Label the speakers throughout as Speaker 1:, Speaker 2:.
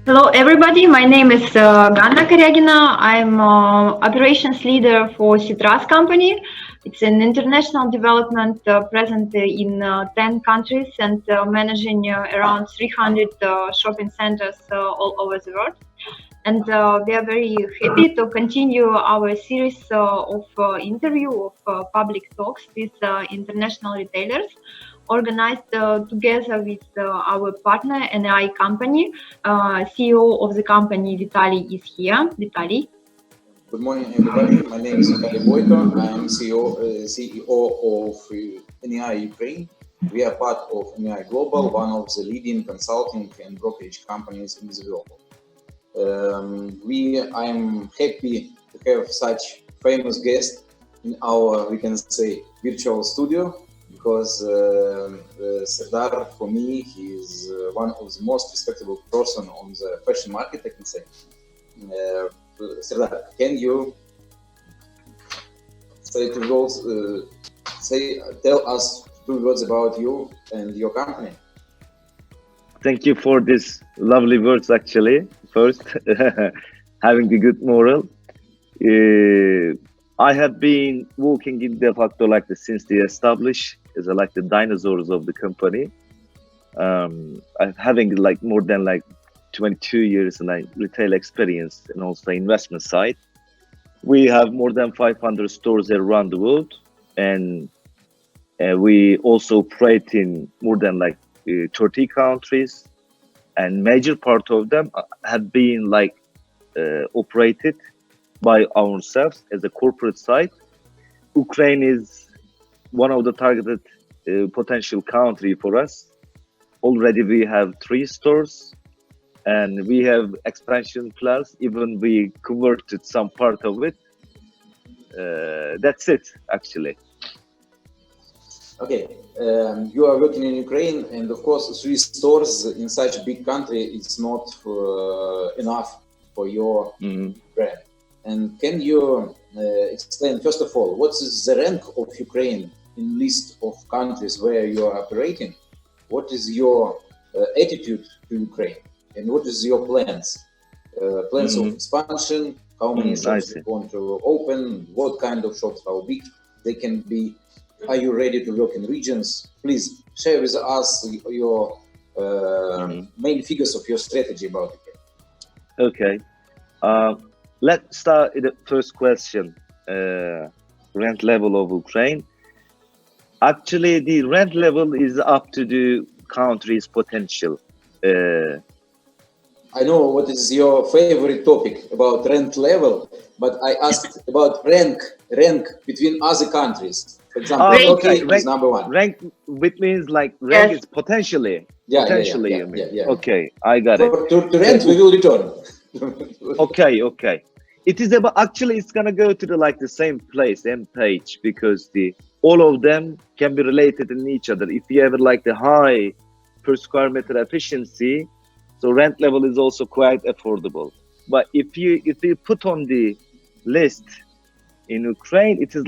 Speaker 1: Hello, everybody. My name is Ganna Karyagina. I'm operations leader for Ceetrus company. It's an international development present in 10 countries and managing around 300 shopping centers all over the world. And we are very happy to continue our series of interview of public talks with international retailers organized together with our partner NI company. CEO of the company, Vitaly, is here. Vitaly.
Speaker 2: Good morning, everybody. My name is Vitaly Boyko. I am CEO of NEI Ukraine. We are part of NEI Global, one of the leading consulting and brokerage companies in the world. I am happy to have such famous guest in our, we can say, virtual studio, because Serdar, for me, he is one of the most respectable person on the fashion market, I can say. Serdar, can you tell us two words about you and your company?
Speaker 3: Thank you for this lovely words, actually. First, having a good moral. I have been working in DeFacto since they established as like the dinosaurs of the company. I'm having more than 22 years in retail experience and also investment side. We have more than 500 stores around the world, and we also operate in more than 30 countries, and major part of them have been operated by ourselves as a corporate side. Ukraine is one of the targeted potential country for us. Already we have 3 stores, and we have expansion plans. Even we converted some part of it. That's it, actually.
Speaker 2: Okay, you are working in Ukraine, and of course 3 stores in such a big country is not enough for your brand. And can you explain, first of all, what is the rank of Ukraine in list of countries where you are operating? What is your attitude to Ukraine, and what is your plans? Plans of expansion, how many shops you want to open, what kind of shops, how big they can be? Are you ready to work in regions? Please share with us your main figures of your strategy about it.
Speaker 3: Okay. Let's start with the first question. Rent level of Ukraine. Actually, the rent level is up to the country's potential.
Speaker 2: I know what is your favorite topic about rent level, but I asked about rank between other countries. For example, Turkey is number 1.
Speaker 3: Rank, which means rank is potentially.
Speaker 2: Yeah.
Speaker 3: Okay, I got it.
Speaker 2: To rent, we will return.
Speaker 3: Okay. It is about, actually, it's gonna go to the same place, same page, because all of them can be related in each other. If you have the high per square meter efficiency, so rent level is also quite affordable. But if you put on the list in Ukraine, it is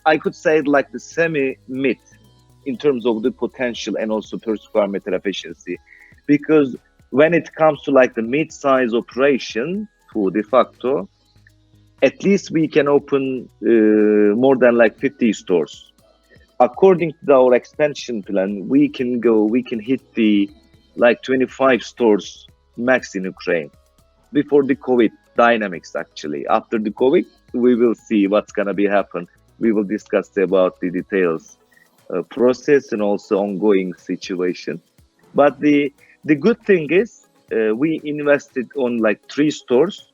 Speaker 3: I could say the semi-mid in terms of the potential and also per square meter efficiency. Because when it comes to the mid-size operation for DeFacto, at least we can open more than 50 stores. According to our expansion plan, we can hit the 25 stores max in Ukraine before the COVID dynamics. Actually, after the COVID, we will see what's gonna be happen. We will discuss about the details, process, and also ongoing situation. But the good thing is we invested on 3 stores.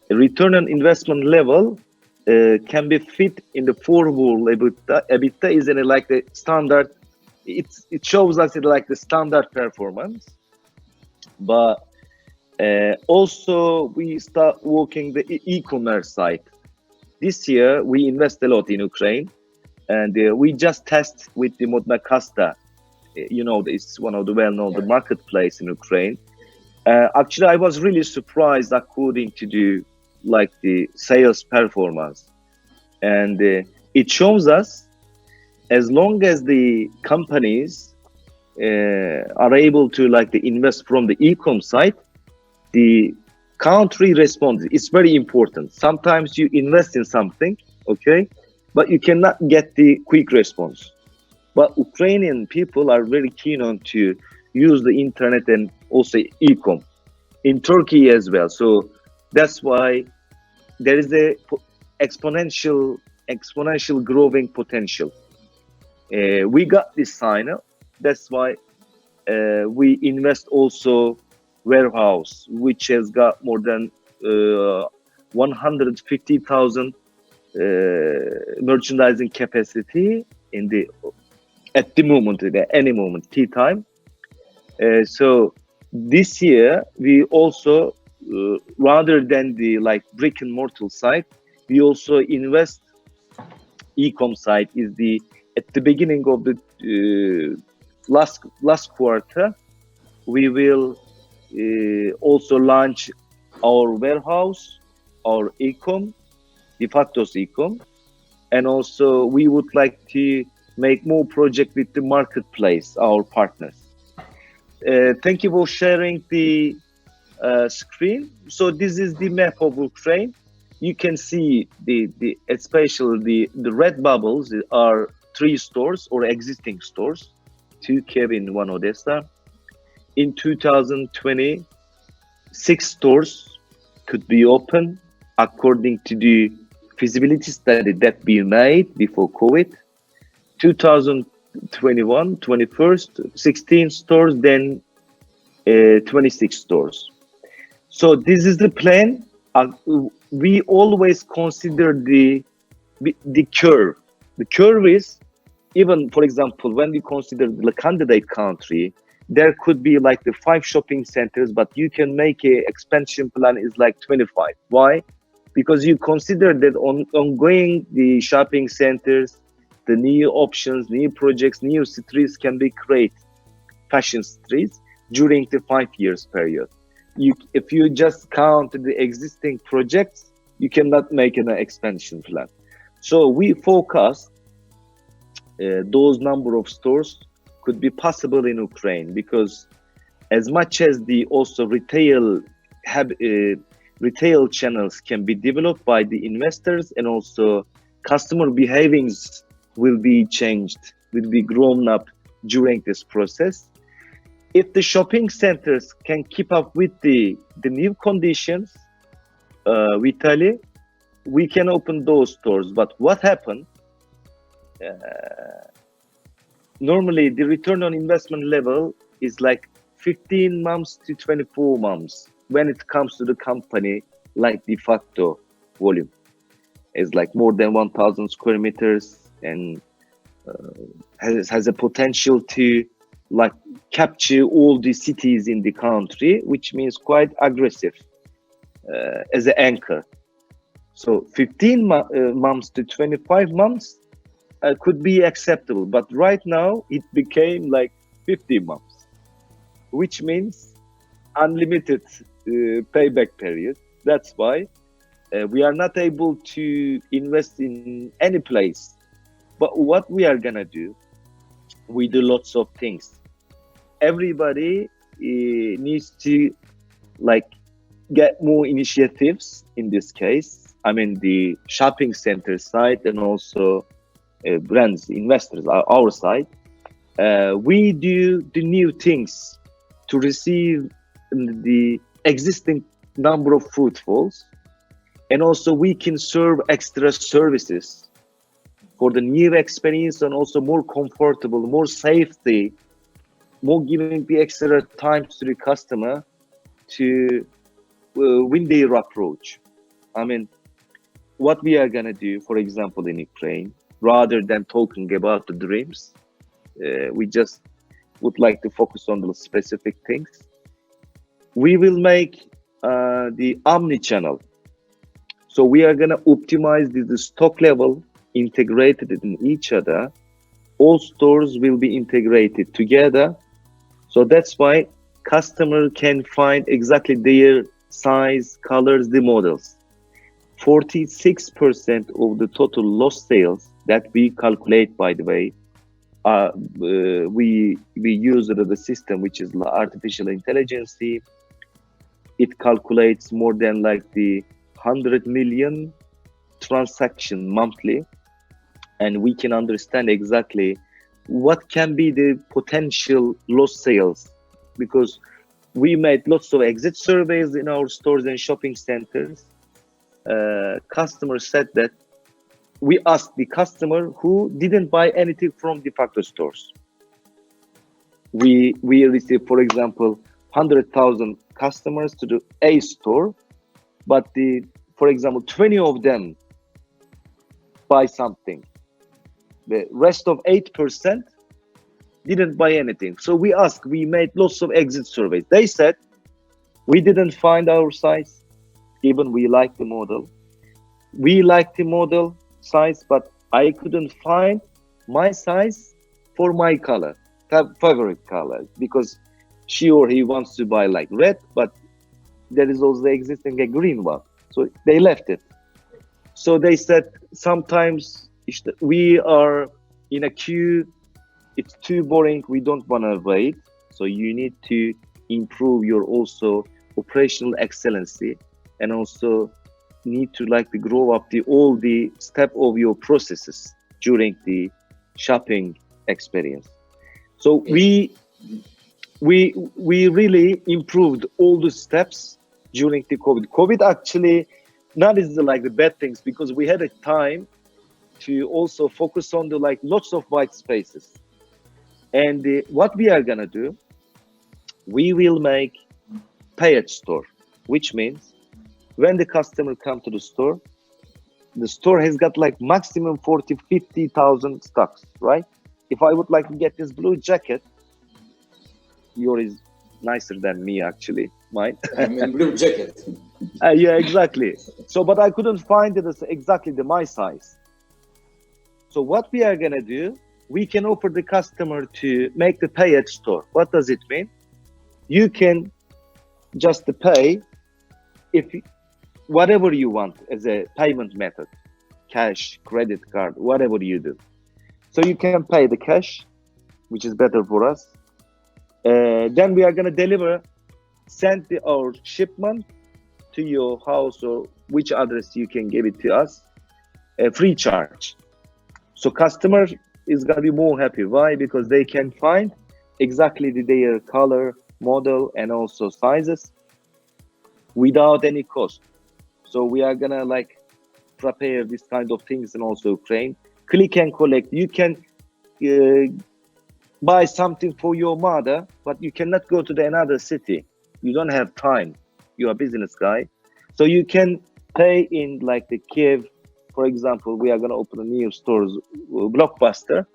Speaker 3: Return on investment level can be fit in the 4-wall EBITDA. EBITDA is in the standard. It shows us the standard performance. But also we start working the e-commerce side. This year we invest a lot in Ukraine, and we just test with the Modna Kasta. It's one of the well-known the marketplace in Ukraine. Actually, I was really surprised according to the sales performance, and it shows us as long as the companies are able to invest from the e-com side, the country response is very important. Sometimes you invest in something, okay, but you cannot get the quick response. But Ukrainian people are very keen on to use the internet and also e-com in Turkey as well. So that's why there is a exponential growing potential. We got this sign up. That's why we invest also warehouse, which has got more than 150,000 merchandising capacity in the at the moment, at any moment, tea time. So this year we also rather than the like brick and mortar side, we also invest e-com side is the at the beginning of the last quarter we will also launch our warehouse, our e-com, DeFacto's e-com, and also we would like to make more project with the marketplace, our partners. Thank you for sharing the screen. So this is the map of Ukraine. You can see the especially the red bubbles are 3 stores or existing stores, 2 Kiev and 1 Odessa. In 2020, 6 stores could be open according to the feasibility study that we made before COVID. 2021, 21st, 16 stores, then 26 stores. So this is the plan. We always consider the curve. The curve is, even for example, when we consider the candidate country, there could be like the 5 shopping centers, but you can make a expansion plan is like 25. Why? Because you consider that ongoing the shopping centers, the new options, new projects, new streets can be created, fashion streets during the 5 years period. If you just count the existing projects, you cannot make an expansion plan. So we focus those number of stores could be possible in Ukraine, because as much as the also retail channels can be developed by the investors, and also customer behaviors will be changed, will be grown up during this process. If the shopping centers can keep up with the new conditions, Vitaly, we can open those stores. But what happened? Normally, the return on investment level is like 15 months to 24 months when it comes to the company like DeFacto volume. It's like more than 1,000 square meters and has a potential to like capture all the cities in the country, which means quite aggressive as an anchor. So 15 months to 25 months could be acceptable, but right now it became like 50 months, which means unlimited payback period. That's why we are not able to invest in any place. But what we are gonna do, we do lots of things. Everybody needs to like get more initiatives in this case. I mean the shopping center side and also brands, investors, our side. We do the new things to receive the existing number of footfalls, and also we can serve extra services for the new experience, and also more comfortable, more safety, more giving the extra time to the customer to win their approach. I mean, what we are gonna do, for example, in Ukraine, rather than talking about the dreams, we just would like to focus on the specific things. We will make the omni-channel. So we are gonna optimize the stock level, integrated in each other. All stores will be integrated together. So that's why customer can find exactly their size, colors, the models. 46% of the total lost sales that we calculate, by the way, we use the system which is artificial intelligence. it calculates more than like the 100 million transaction monthly, and we can understand exactly what can be the potential lost sales, because we made lots of exit surveys in our stores and shopping centers. Customers said that we asked the customer who didn't buy anything from DeFacto stores. We received, for example, 100,000 customers to the A store, but for example, 20 of them buy something. The rest of 8% didn't buy anything. So we made lots of exit surveys. They said, we didn't find our size, even we like the model. We like the model size, but I couldn't find my size for my color, favorite color, because she or he wants to buy like red, but there is also existing a green one. So they left it. So they said, sometimes we are in a queue, it's too boring, we don't want to wait. So you need to improve your also operational excellency, and also need to grow up all the step of your processes during the shopping experience. So we really improved all the steps during the COVID. COVID actually not is like the bad things, because we had a time to also focus on the lots of white spaces. And what we are gonna do, we will make pay-at store, which means when the customer come to the store has got maximum 40-50,000 stocks, right? If I would like to get this blue jacket, yours is nicer than me actually, mine.
Speaker 2: I mean, blue jacket.
Speaker 3: Yeah, exactly. So, but I couldn't find it as exactly my size. So what we are gonna do, we can offer the customer to make the pay at store. What does it mean? You can just pay whatever you want as a payment method, cash, credit card, whatever you do. So you can pay the cash, which is better for us. Then we are gonna send our shipment to your house, or which address you can give it to us, free charge. So customer is gonna be more happy. Why? Because they can find exactly their color, model, and also sizes without any cost. So we are gonna prepare this kind of things, and also Ukraine. Click and collect. You can buy something for your mother, but you cannot go to another city. You don't have time. You're a business guy. So you can pay in the Kiev, for example. We are gonna open a new stores, Blockbuster.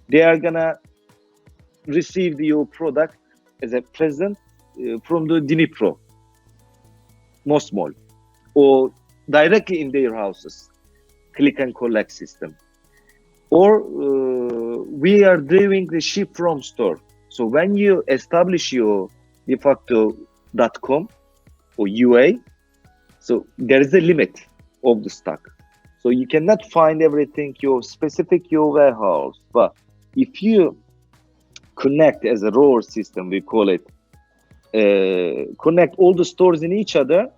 Speaker 3: They are gonna receive your product as a present from the Dnipro, most mall, or directly in their houses, click and collect system. Or we are doing the ship from store. So when you establish your DeFacto.com or UA, so there is a limit of the stock. So you cannot find everything your warehouse. But if you connect as a ROAR system, we call it, connect all the stores in each other,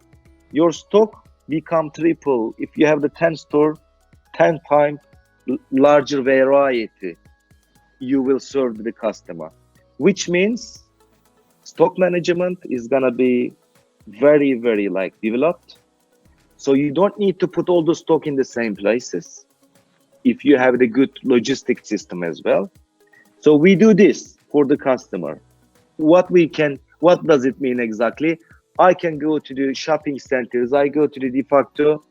Speaker 3: your stock become triple. If you have the 10 store, 10 times larger variety you will serve the customer, which means stock management is gonna be very, very developed. So you don't need to put all the stock in the same places if you have the good logistics system as well. So we do this for the customer. What does it mean exactly? I can go to the shopping centers, I go to the DeFacto,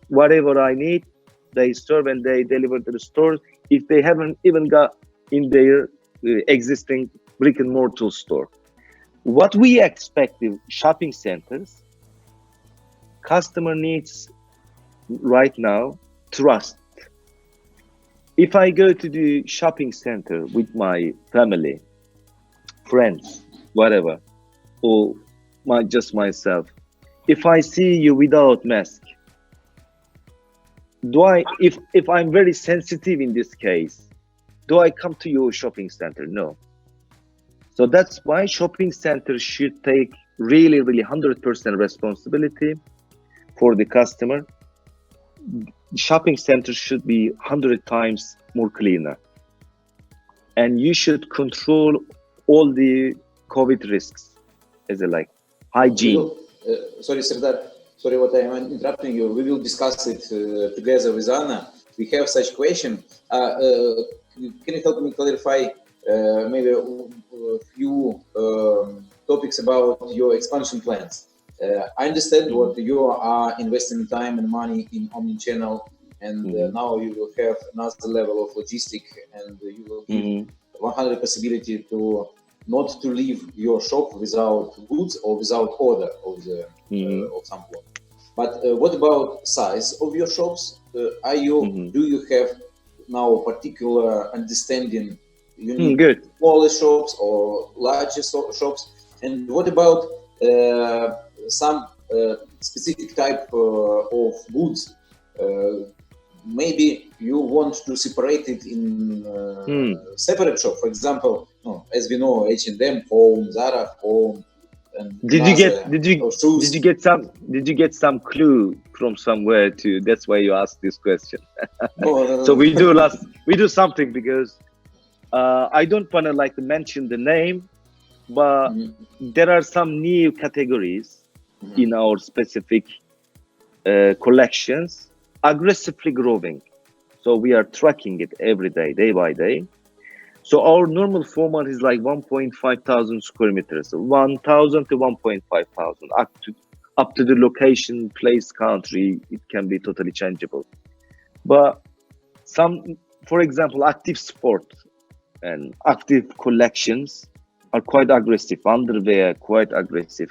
Speaker 3: whatever I need, they serve and they deliver to the stores if they haven't even got in their existing brick and mortar store. What we expect the shopping centers, customer needs right now trust. If I go to the shopping center with my family, friends, whatever, or just myself, if I see you without mask, if I'm very sensitive in this case, do I come to your shopping center? No. So that's why shopping centers should take really 100% responsibility for the customer. Shopping centers should be 100 times more cleaner, and you should control all the COVID risks as a like hygiene.
Speaker 2: Sorry, Serdar. Sorry, what I am interrupting you. We will discuss it together with Anna. We have such question. Can you help me clarify maybe a few topics about your expansion plans? I understand what you are investing time and money in omnichannel, and now you will have another level of logistic, and you will give 100 possibility to not to leave your shop without goods or without order of the of some point. But what about size of your shops? Are you do you have now particular understanding? You need
Speaker 3: Good.
Speaker 2: smaller shops or larger shops? And what about some specific type of goods? Maybe you want to separate it in separate shop. For example, as we know, H&M, home, Zara, home. And
Speaker 3: did you get some clue from somewhere too? That's why you asked this question.
Speaker 2: No.
Speaker 3: So we do something, because I don't want to like mention the name, but there are some new categories in our specific collections aggressively growing. So we are tracking it every day, day by day. So our normal format is like 1,500 square meters, 1,000 to 1,500, up to the location, place, country. It can be totally changeable. But some, for example, active sport and active collections are quite aggressive. Underwear, quite aggressive.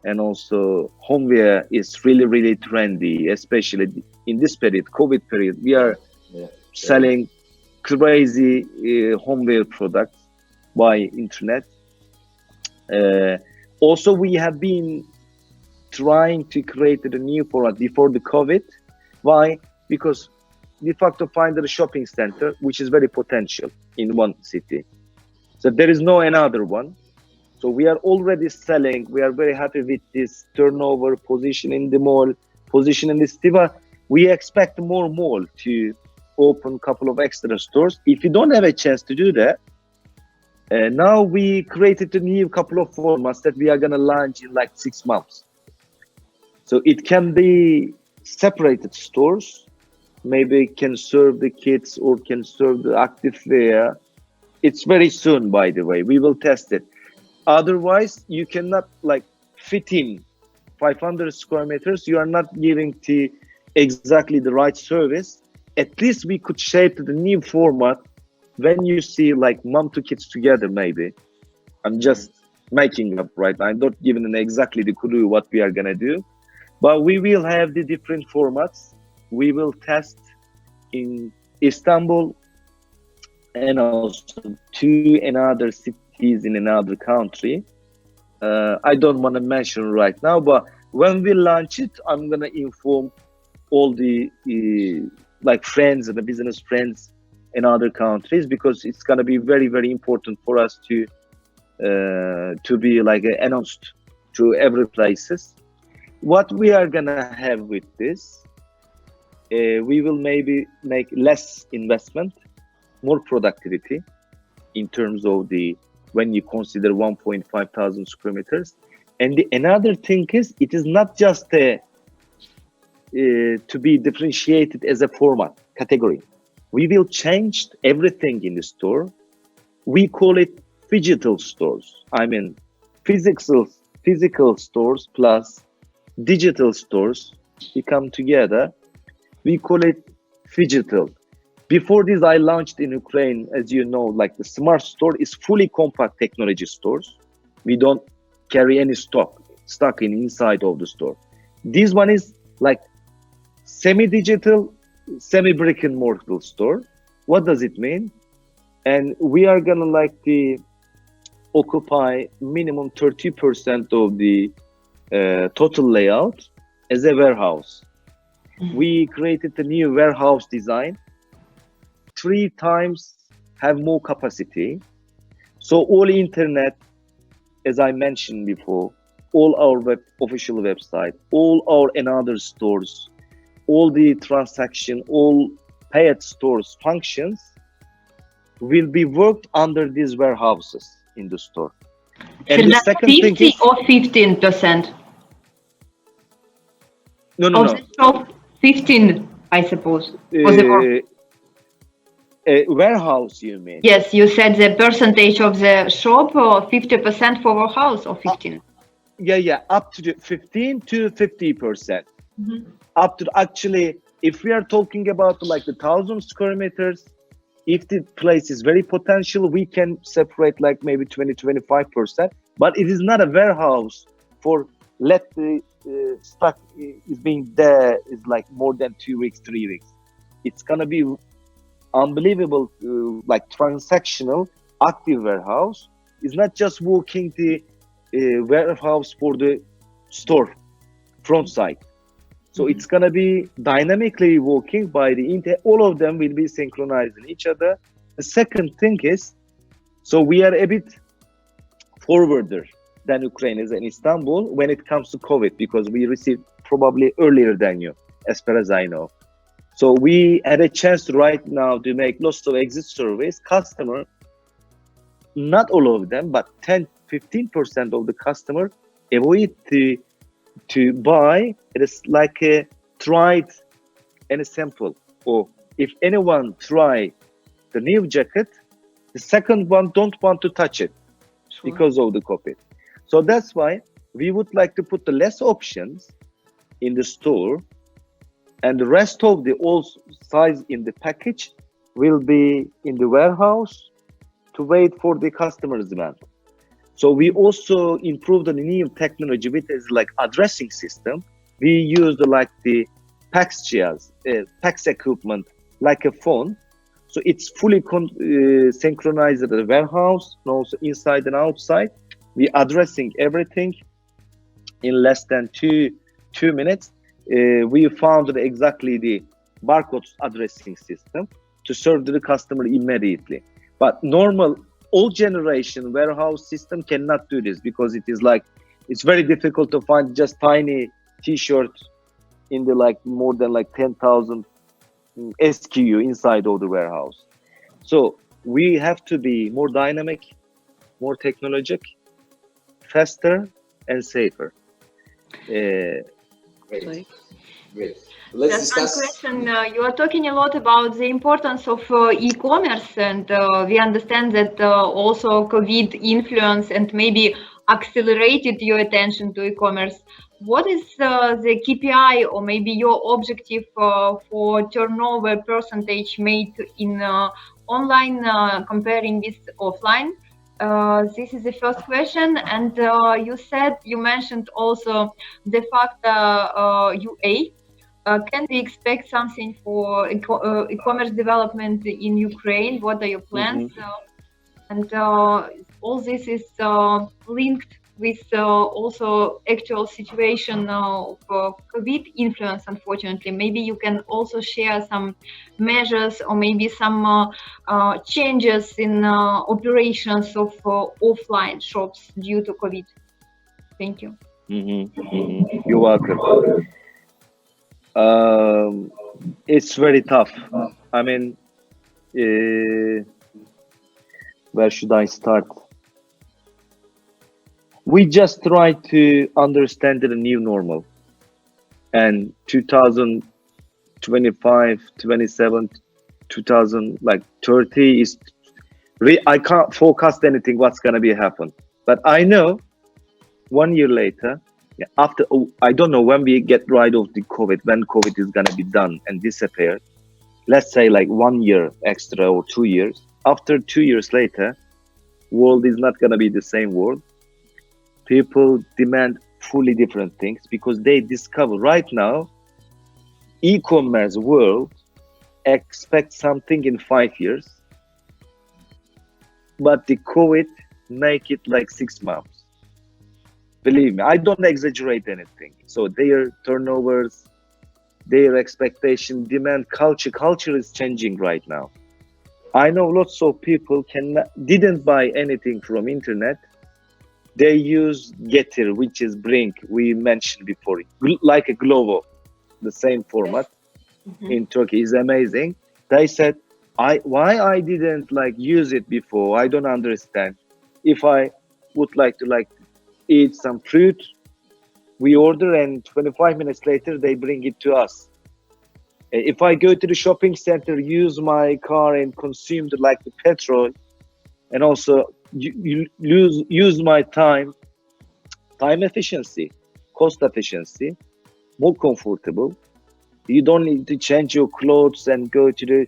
Speaker 3: And also homeware is really, really trendy, especially in this period, COVID period. We are selling crazy homeware products by internet. Also, we have been trying to create a new format before the COVID. Why? Because DeFacto find a shopping center which is very potential in one city. So there is no another one. So we are already selling. We are very happy with this turnover, position in the mall, position in the Stiva. We expect more mall to open a couple of extra stores. If you don't have a chance to do that, now we created a new couple of formats that we are going to launch in like 6 months. So it can be separated stores, maybe can serve the kids or can serve the active wear. It's very soon, by the way. We will test it. Otherwise, you cannot like fit in 500 square meters. You are not giving to exactly the right service. At least we could shape the new format when you see like mom to kids together, maybe. I'm just making up, right? I'm not giving them exactly the clue what we are going to do. But we will have the different formats. We will test in Istanbul and also 2 another cities in another country. I don't want to mention right now, but when we launch it, I'm going to inform all the like friends and the business friends in other countries, because it's going to be very, very important for us to be like announced to every places. What we are going to have with this, we will maybe make less investment, more productivity in terms of the, when you consider 1,500 square meters. And another thing is, it is not just to be differentiated as a format category. We will change everything in the store. We call it phygital stores. I mean, physical stores plus digital stores, we come together. We call it phygital. Before this, I launched in Ukraine, as you know, like the smart store is fully compact technology stores. We don't carry any stock inside of the store. This one is like semi-digital, semi-brick and mortar store. What does it mean? And we are gonna like occupy minimum 30% of the total layout as a warehouse. We created a new warehouse design, 3 times have more capacity. So all internet, as I mentioned before, all our official website, all our another stores, all the transaction, all paid stores functions will be worked under these warehouses in the store. And the second thing is,
Speaker 1: or 15%?
Speaker 3: No.
Speaker 1: The shop, 15, I suppose.
Speaker 3: A warehouse, you mean?
Speaker 1: Yes, you said the percentage of the shop, 50% for warehouse, or 15?
Speaker 3: Yeah, up to 15 to 50%. Up to, actually, if we are talking about like the 1,000 square meters, if the place is very potential, we can separate like maybe 20-25%. But it is not a warehouse for let the stock is being there is like more than 2 weeks, 3 weeks. It's gonna be unbelievable, like transactional active warehouse. It's not just walking the warehouse for the store front side. So it's gonna be dynamically working by the internet. All of them will be synchronizing each other. The second thing is, so we are a bit forwarder than Ukraine is in Istanbul when it comes to COVID, because we received probably earlier than you, as far as I know. So we had a chance right now to make lots of exit surveys. Customer, not all of them, but 10-15% of the customer avoid to buy. It is like a tried and a sample. Or if anyone try the new jacket, the second one don't want to touch it because of the COVID. So that's why we would like to put the less options in the store, and the rest of the all size in the package will be in the warehouse to wait for the customer's demand. So we also improved the new technology with is like addressing system. We used like the PAX equipment, like a phone. So it's fully synchronized at the warehouse, and also inside and outside. We addressing everything in less than two minutes. We found exactly the barcode addressing system to serve the customer immediately. But normal old generation warehouse system cannot do this, because it is like, it's very difficult to find just tiny t-shirt in the like more than like 10,000 SKU inside of the warehouse. So we have to be more dynamic, more technologic, faster and safer.
Speaker 2: Great. Let's discuss.
Speaker 1: One question. You are talking a lot about the importance of e-commerce, and we understand that also COVID influence and maybe accelerated your attention to e-commerce. What is the KPI or maybe your objective for turnover percentage made in online comparing with offline? This is the first question. And you mentioned also DeFacto UA. Can we expect something for e-commerce development in Ukraine? What are your plans? And all this is linked with also actual situation of COVID influence, unfortunately. Maybe you can also share some measures or maybe some changes in operations of offline shops due to COVID. Thank you.
Speaker 3: You're welcome. It's very tough. I mean, where should I start? We just try to understand the new normal, and 2025, 27, 2030 is I can't forecast anything what's gonna be happen, but I know 1 year later, after, I don't know when we get rid of the COVID, when COVID is gonna be done and disappear. Let's say like 1 year extra or 2 years. After 2 years later, world is not gonna be the same world. People demand fully different things because they discover right now, e-commerce world expects something in 5 years, but the COVID make it like 6 months. Believe me, I don't exaggerate anything. So their turnovers, their expectation, demand, culture is changing right now. I know lots of people didn't buy anything from internet, they use Getir, which is Brink, we mentioned before, like a Glovo, the same format. In Turkey is amazing. They said, why I didn't like use it before, I don't understand. If I would like to eat some fruit, we order and 25 minutes later they bring it to us. If I go to the shopping center, use my car and consume the petrol, and also use my time efficiency, cost efficiency, more comfortable. You don't need to change your clothes and go to the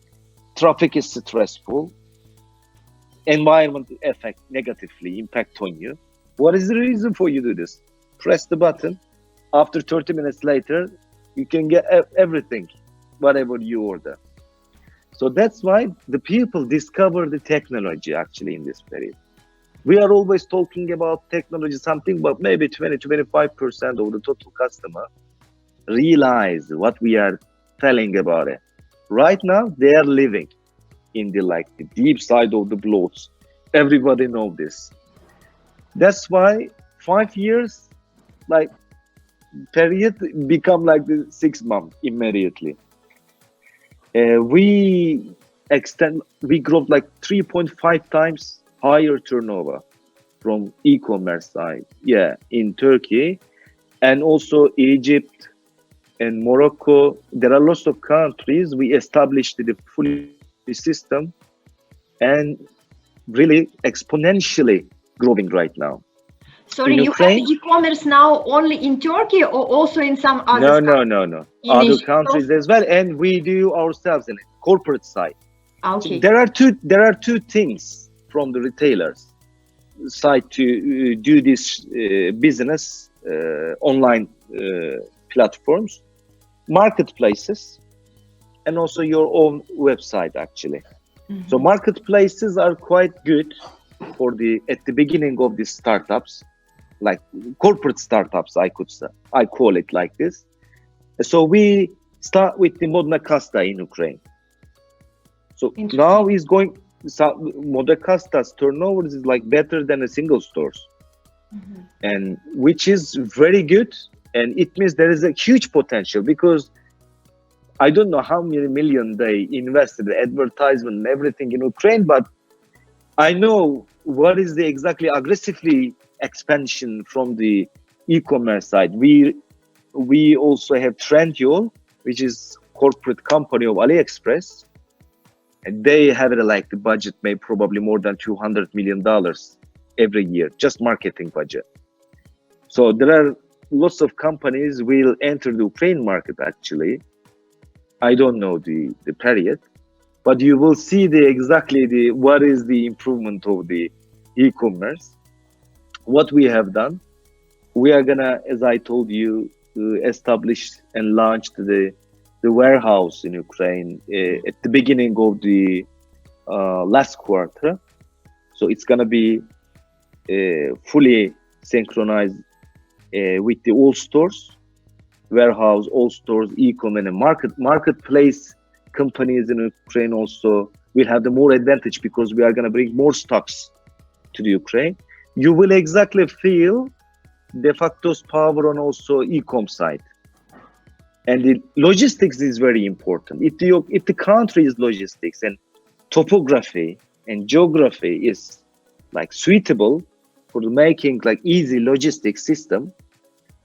Speaker 3: traffic is stressful. Environment effect negatively impact on you. What is the reason for you to do this? Press the button. After 30 minutes later, you can get everything, whatever you order. So that's why the people discover the technology actually in this period. We are always talking about technology something, but maybe 20-25% of the total customer realize what we are telling about it. Right now, they are living in the deep side of the bloats. Everybody know this. That's why 5 years period become the 6 months immediately. We grow 3.5 times higher turnover from e-commerce side. Yeah, in Turkey and also Egypt and Morocco. There are lots of countries we established the full system and really exponentially growing right now.
Speaker 1: Sorry, you have e-commerce now only in Turkey or also in some other countries?
Speaker 3: No. Other countries as well, and we do ourselves in the corporate side.
Speaker 1: Okay.
Speaker 3: So there are two things from the retailers side to do this business online platforms, marketplaces, and also your own website actually. So marketplaces are quite good for at the beginning of these startups, like corporate startups, I call it like this. So we start with the Modna Kasta in Ukraine. So now is going, Modna Kasta's turnover is better than a single stores, and which is very good. And it means there is a huge potential, because I don't know how many million they invested in advertisement and everything in Ukraine, but I know what is the exactly aggressively expansion from the e-commerce side. We also have Trendyol, which is corporate company of AliExpress, and they have the budget made probably more than $200 million every year, just marketing budget. So there are lots of companies will enter the Ukraine market actually. I don't know the period, but you will see exactly what is the improvement of the e-commerce. What we have done, we are gonna, as I told you, establish and launch the warehouse in Ukraine at the beginning of the last quarter. So it's gonna be fully synchronized with the all stores, warehouse, all stores, e-commerce, and marketplace companies in Ukraine also will have the more advantage, because we are going to bring more stocks to the Ukraine. You will exactly feel DeFacto's power on also e-com side. And the logistics is very important. If the country is logistics and topography and geography is suitable for making easy logistics system,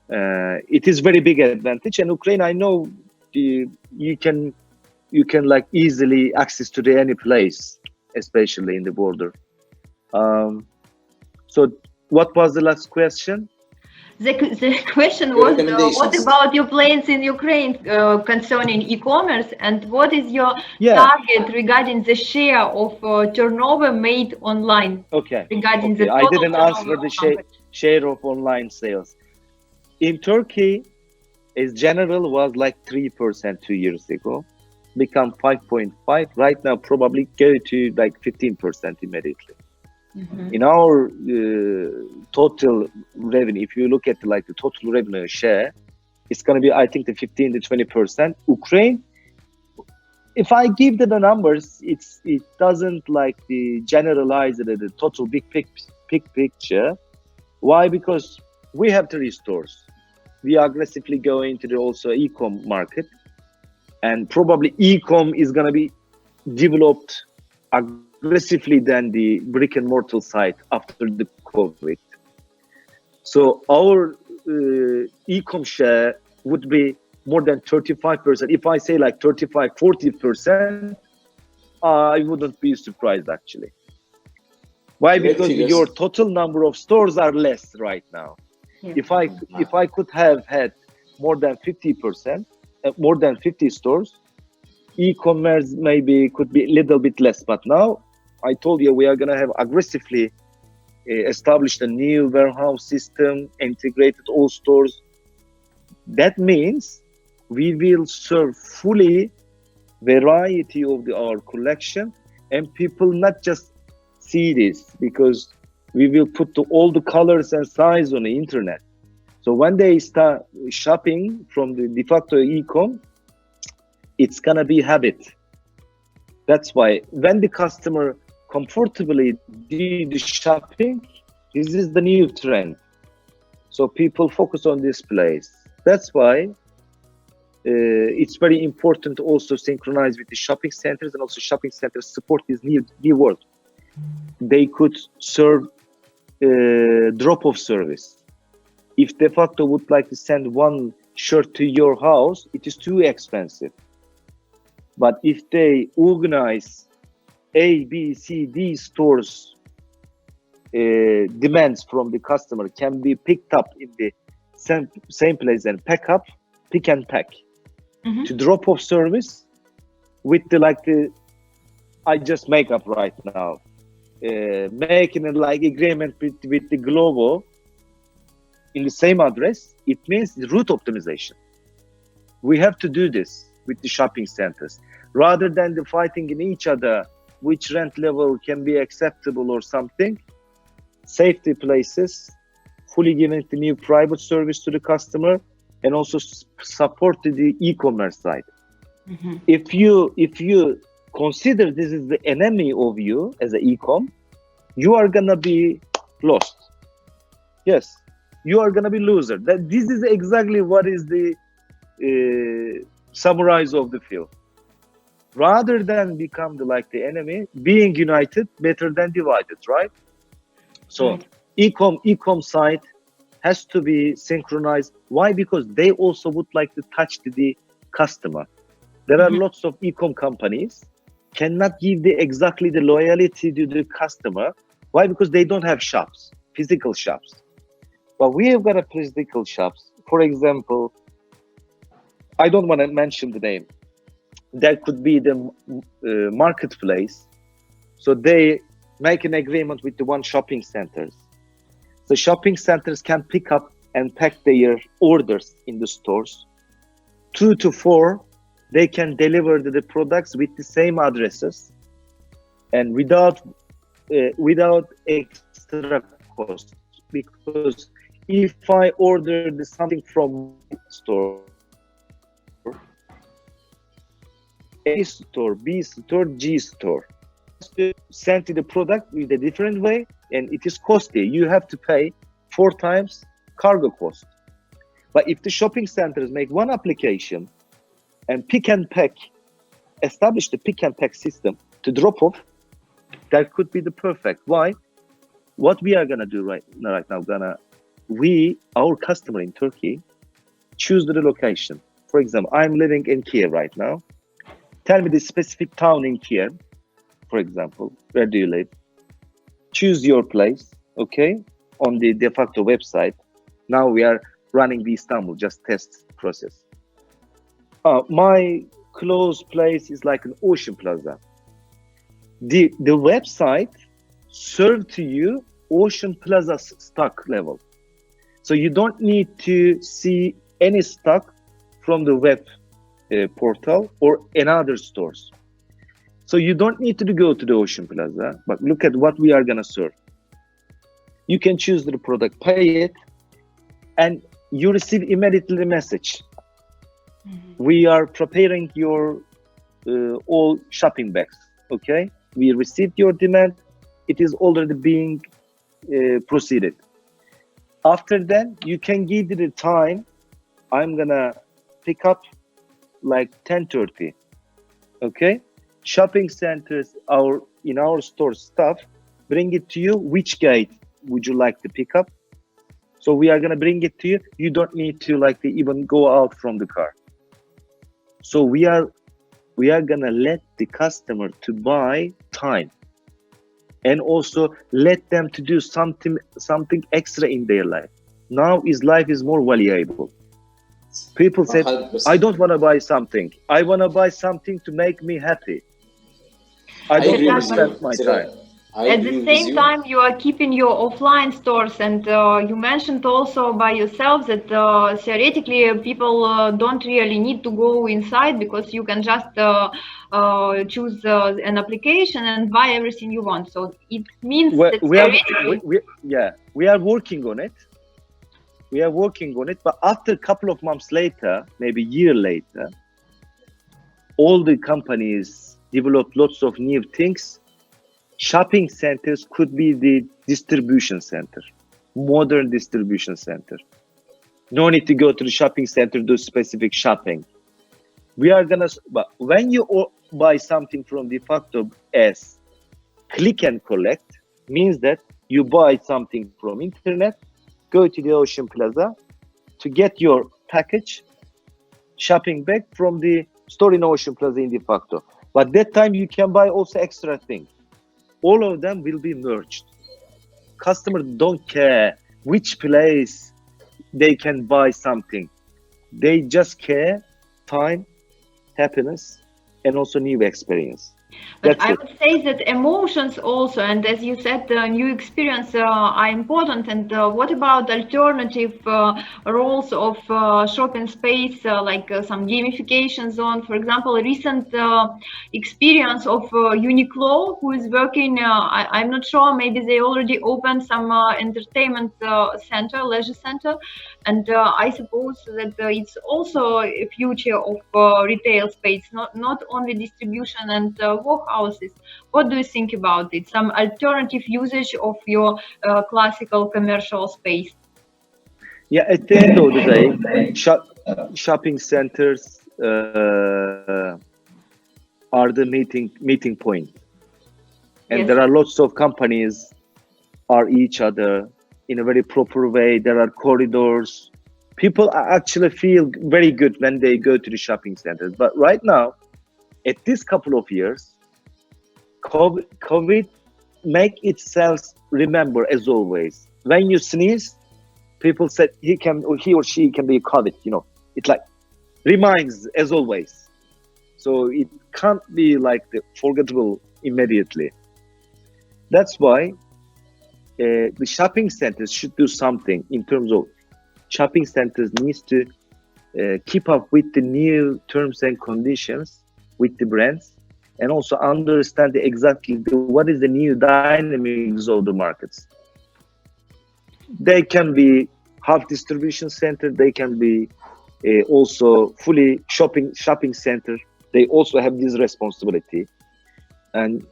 Speaker 3: it is very big advantage. And Ukraine, I know you can easily access to any place, especially in the border. So what was the last question?
Speaker 1: The question was, what about your plans in Ukraine concerning e-commerce, and what is your target regarding the share of turnover made online? Regarding the total
Speaker 3: I didn't answer the share of online sales. In Turkey, as general was 3% 2 years ago, become 5.5. Right now, probably go to 15% immediately. In our total revenue, if you look at the total revenue share, it's going to be, I think, the 15 to 20%. Ukraine, if I give the numbers, it doesn't the generalize the total big picture. Why? Because we have 3 stores. We aggressively go into the also e-com market, and probably e-com is gonna be developed aggressively than the brick and mortar site after the COVID. So our e-com share would be more than 35%. If I say like 35, 40%, I wouldn't be surprised actually. Why? Because your total number of stores are less right now. Yeah. If I could have had more than 50%, more than 50 stores, e-commerce maybe could be a little bit less. But now I told you we are gonna have aggressively established a new warehouse system, integrated all stores. That means we will serve fully variety of our collection, and people not just see this, because we will put all the colors and size on the internet. So when they start shopping from the DeFacto e-com, it's gonna be habit. That's why when the customer comfortably do the shopping, this is the new trend. So people focus on this place. That's why it's very important to also synchronize with the shopping centers, and also shopping centers support this new world. They could serve drop-off service. If DeFacto would like to send one shirt to your house, it is too expensive. But if they organize A, B, C, D stores, demands from the customer can be picked up in the same place and pick and pack. To drop-off service with the I just make up right now, making a agreement with the Glovo in the same address, it means route optimization. We have to do this with the shopping centers rather than the fighting in each other, which rent level can be acceptable or something. Safety places, fully giving the new private service to the customer, and also support the e-commerce side. If you consider this is the enemy of you as an e-com, you are gonna be lost. Yes, you are gonna be loser. This is exactly what is the summarize of the field. Rather than become the enemy, being united better than divided, right? So e-com side has to be synchronized. Why? Because they also would like to touch the customer. There are lots of e-com companies cannot give exactly the loyalty to the customer. Why? Because they don't have shops, physical shops. But we have got a physical shops. For example, I don't want to mention the name. That could be the marketplace. So they make an agreement with the one shopping centers. The shopping centers can pick up and pack their orders in the stores. 2 to 4, they can deliver the products with the same addresses and without extra cost. Because if I order something from store, A store, B store, G store, send the product with a different way, and it is costly. You have to pay 4 times cargo cost. But if the shopping centers make one application and pick and pack, establish the pick and pack system to drop off, that could be the perfect. Why? What we are gonna do right now, our customer in Turkey, choose the location. For example, I'm living in Kiev right now. Tell me the specific town in Kiev, for example. Where do you live? Choose your place, okay? On the DeFacto website. Now we are running the Istanbul, just test process. My close place is like an Ocean Plaza. The website serve to you Ocean Plaza stock level. So you don't need to see any stock from the web portal or another stores. So you don't need to go to the Ocean Plaza, but look at what we are gonna serve. You can choose the product, pay it, and you receive immediately the message. We are preparing your all shopping bags, okay? We received your demand. It is already being proceeded. After that, you can give it a time. I'm gonna pick up like 10:30. Okay, shopping centers in our store stuff, bring it to you. Which gate would you like to pick up? So we are gonna bring it to you. You don't need to even go out from the car. So we are gonna let the customer to buy time, and also let them to do something extra in their life. Now life is more valuable. People say,
Speaker 2: 100%.
Speaker 3: I don't want to buy something. I want to buy something to make me happy. I don't want to spend my time.
Speaker 1: At the same time, you are keeping your offline stores, and you mentioned also by yourself that theoretically people don't really need to go inside, because you can just choose an application and buy everything you want. So it means that
Speaker 3: we are working on it. We are working on it, but after a couple of months later, maybe a year later, all the companies developed lots of new things. Shopping centers could be the distribution center, modern distribution center. No need to go to the shopping center to do specific shopping. But when you buy something from DeFacto as click and collect, means that you buy something from internet, go to the Ocean Plaza to get your package, shopping bag from the store in Ocean Plaza in DeFacto. But that time you can buy also extra things. All of them will be merged. Customers don't care which place they can buy something. They just care time, happiness, and also new experience.
Speaker 1: But I would say that emotions also, and as you said, new experience are important. And what about alternative roles of shopping space, like some gamification zone? For example, a recent experience of Uniqlo, who is working, I'm not sure, maybe they already opened some entertainment center, leisure center. And I suppose that it's also a future of retail space, not only distribution and warehouses. What do you think about it? Some alternative usage of your classical commercial space?
Speaker 3: Yeah, at the end of the day, shopping centers are the meeting point, and
Speaker 1: Yes.
Speaker 3: there are lots of companies are each other in a very proper way. There are corridors. People actually feel very good when they go to the shopping centers. But right now, at this couple of years, COVID make itself remember as always. When you sneeze, people said he or she can be COVID. It like reminds as always. So it can't be like forgettable immediately. That's why the shopping centers should do something in terms of shopping centers needs to keep up with the new terms and conditions with the brands, and also understand exactly what is the new dynamics of the markets. They can be half distribution center, they can be also fully shopping center. They also have this responsibility,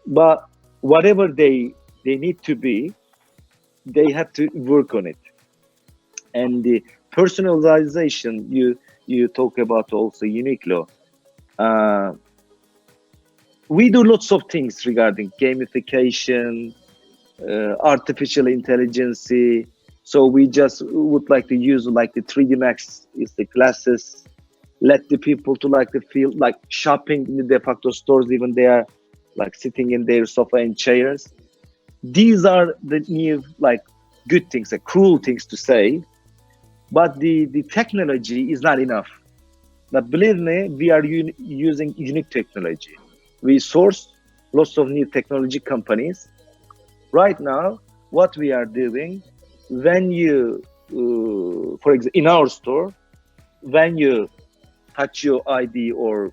Speaker 3: but whatever they need to be, they have to work on it. And the personalization you talk about also Uniqlo. We do lots of things regarding gamification, artificial intelligence. So we just would like to use like the 3D Max is the glasses, let the people to like to feel like shopping in the DeFacto stores, even they are like sitting in their sofa and chairs. These are the new like good things, like cruel things to say, but the technology is not enough. But believe me, we are using unique technology. We source lots of new technology companies. Right now, what we are doing, when you, for example, in our store, when you touch your ID or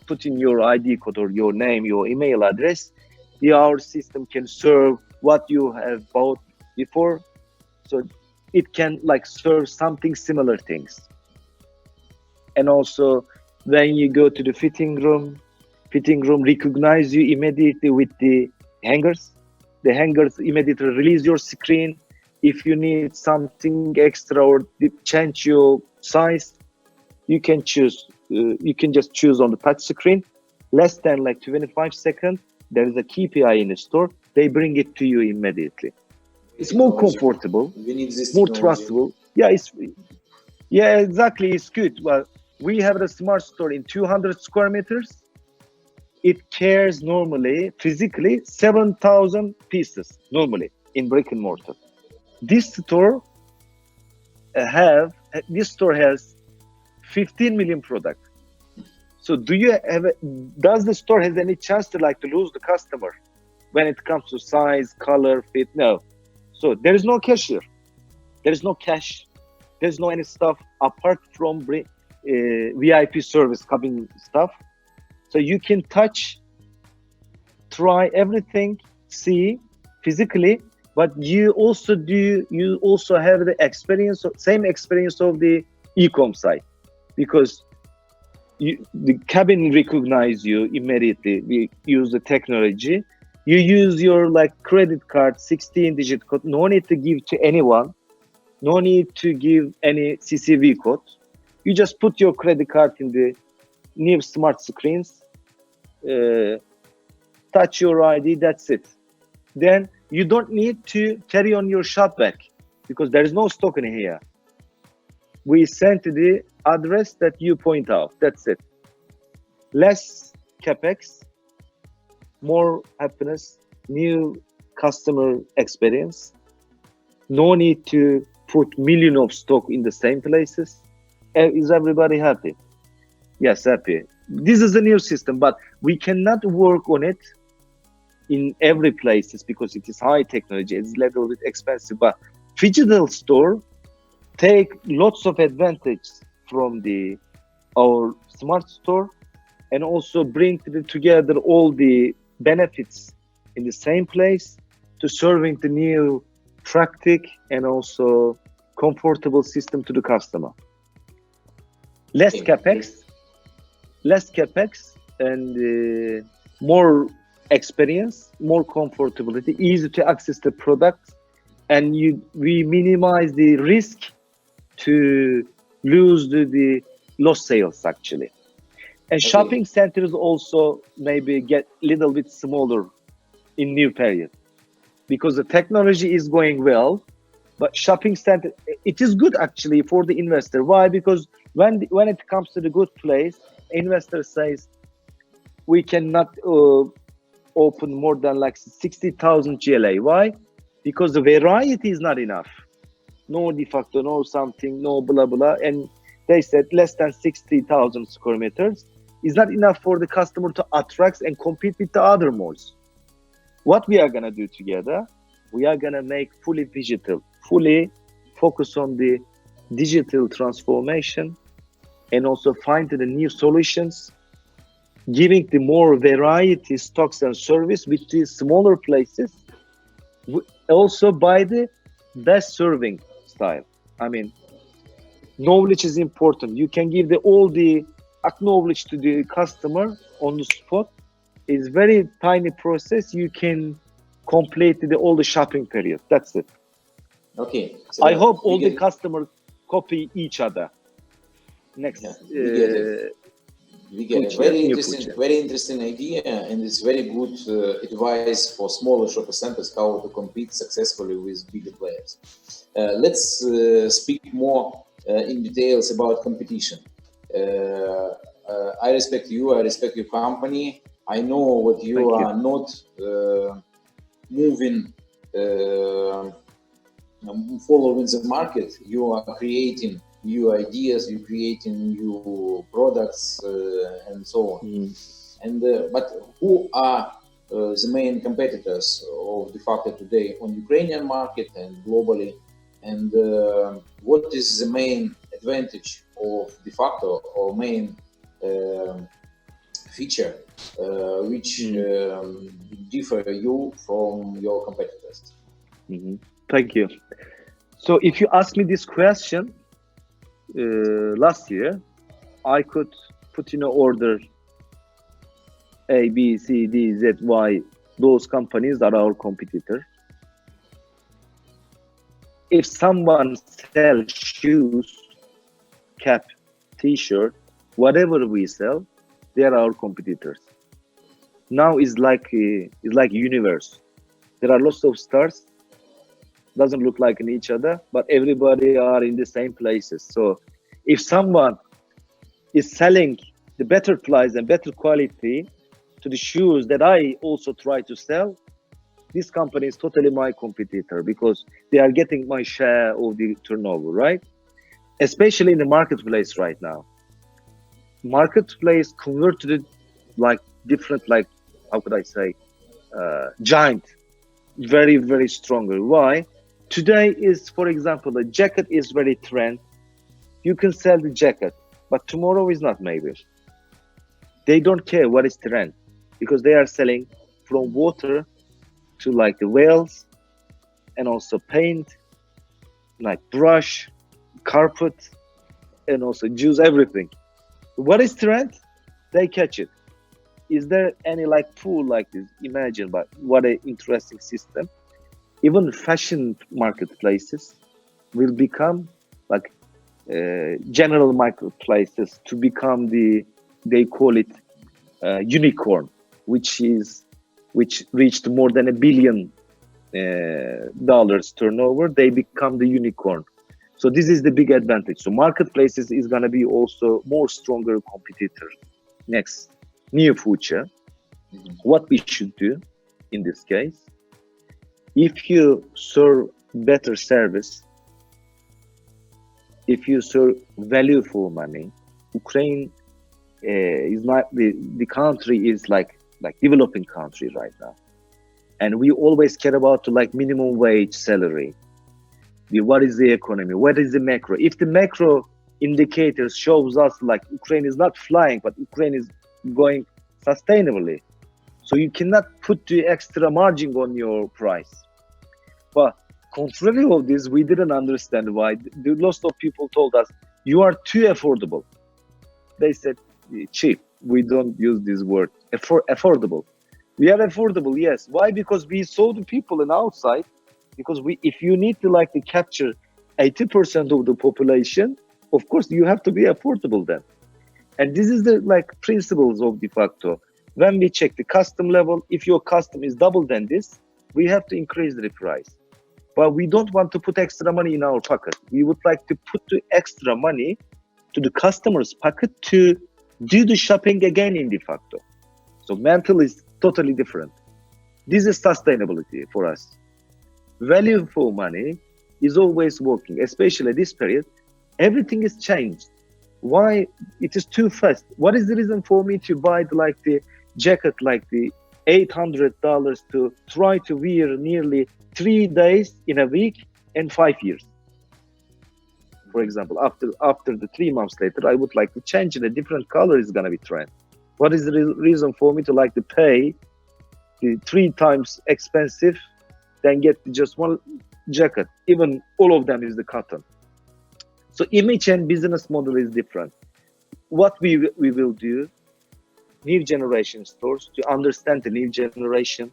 Speaker 3: put in your ID code or your name, your email address, our system can serve what you have bought before. So it can like serve something similar things. And also when you go to the fitting room recognize you immediately with the hangers. The hangers immediately release your screen. If you need something extra or change your size, you can choose. You can just choose on the touch screen. Less than like 25 seconds, there is a KPI in the store. They bring it to you immediately. It's more comfortable,
Speaker 2: We need this
Speaker 3: more
Speaker 2: technology.
Speaker 3: trustable. Yeah, exactly. It's good. Well, we have a smart store in 200 square meters. It carries normally, physically, 7,000 pieces normally in brick and mortar. This store has 15 million products. So does the store has any chance to lose the customer when it comes to size, color, fit? No. So there is no cashier. There is no cash. There's no any stuff apart from VIP service cabin stuff. So you can touch, try everything, see physically, but you also have the same experience of the e-com site, because the cabin recognize you immediately. We use the technology. You use your credit card, 16-digit code. No need to give to anyone. No need to give any CCV code. You just put your credit card in the new smart screens, touch your ID, that's it. Then you don't need to carry on your shop bag because there is no stock in here. We send to the address that you point out, that's it. Less capex, more happiness, new customer experience. No need to put million of stock in the same places. Is everybody happy? Yes, happy. This is a new system, but we cannot work on it in every places because it is high technology. It's a little bit expensive, but phygital store take lots of advantage from our smart store and also bring together all the benefits in the same place to serving the new practical and also comfortable system to the customer. Less capex and more experience, more comfortability, easy to access the product, and we minimize the risk to lose the lost sales actually. And shopping centers also maybe get a little bit smaller in new period because the technology is going well, but shopping center, it is good actually for the investor. Why? Because when it comes to the good place, investor says we cannot open more than 60,000 GLA. Why? Because the variety is not enough. No DeFacto, no something, no blah blah, and they said less than 60,000 square meters is not enough for the customer to attract and compete with the other malls. What we are gonna do together, we are gonna make fully digital, fully focus on the digital transformation, and also find the new solutions, giving the more variety stocks and service with the smaller places, also by the best serving style. I mean, knowledge is important. You can give all the acknowledge to the customer on the spot. It's very tiny process. You can complete all the shopping period. That's it.
Speaker 2: Okay. So
Speaker 3: I hope all the customers copy each other. Next.
Speaker 2: Yeah, we get a very interesting idea, and it's very good advice for smaller shopping centers how to compete successfully with bigger players. Let's speak more in details about competition. I respect you. I respect your company. I know what you are not moving, following the market. You are creating new ideas, you're creating new products, and so on. And but who are the main competitors of DeFacto today on Ukrainian market and globally? And what is the main advantage of DeFacto or main feature which differ you from your competitors?
Speaker 3: Thank you. So if you ask me this question, last year, I could put in order A, B, C, D, Z, Y. Those companies are our competitors. if someone sells shoes, cap, t-shirt, whatever we sell, they are our competitors. Now it's like universe. There are lots of stars, doesn't look like in each other, but everybody are in the same places. So if someone is selling the better price and better quality to the shoes that I also try to sell, this company is totally my competitor because they are getting my share of the turnover, right? Especially in the marketplace right now. Marketplace converted like different, like, how could I say, giant, very, very stronger. Why? Today is, for example, a jacket is very trend. You can sell the jacket, but tomorrow is not maybe. They don't care what is trend because they are selling from water to like the whales and also paint, like brush, carpet, and also juice, everything. What is trend? They catch it. Is there any like pool like this? Imagine, but what an interesting system. Even fashion marketplaces will become like general marketplaces to become they call it unicorn, which reached more than $1 billion turnover. They become the unicorn. So this is the big advantage. So marketplaces is going to be also more stronger competitor next near future. What we should do in this case, if you serve better service, if you serve value for money, Ukraine is not the country is like developing country right now, and we always care about like minimum wage salary. What is the economy? What is the macro? If the macro indicators shows us like Ukraine is not flying, but Ukraine is going sustainably, so you cannot put the extra margin on your price. But contrary of this, we didn't understand why. Lots of people told us you are too affordable. They said cheap. We don't use this word. Affordable. We are affordable, yes. Why? Because we saw the people in outside. Because if you need to capture 80% of the population, of course you have to be affordable then. And this is the principles of DeFacto. When we check the custom level, if your custom is double than this, we have to increase the price. But we don't want to put extra money in our pocket. We would like to put the extra money to the customer's pocket to do the shopping again in DeFacto. So mental is totally different. This is sustainability for us. Value for money is always working, especially this period. Everything is changed. Why? It is too fast. What is the reason for me to buy the jacket the $800 to try to wear nearly 3 days in a week and 5 years? For example, after the 3 months later, I would like to change it. A different color is gonna be trend. What is the reason for me to pay the 3 times expensive than get just one jacket? Even all of them is the cotton. So image and business model is different. What we will do, new generation stores, to understand the new generation,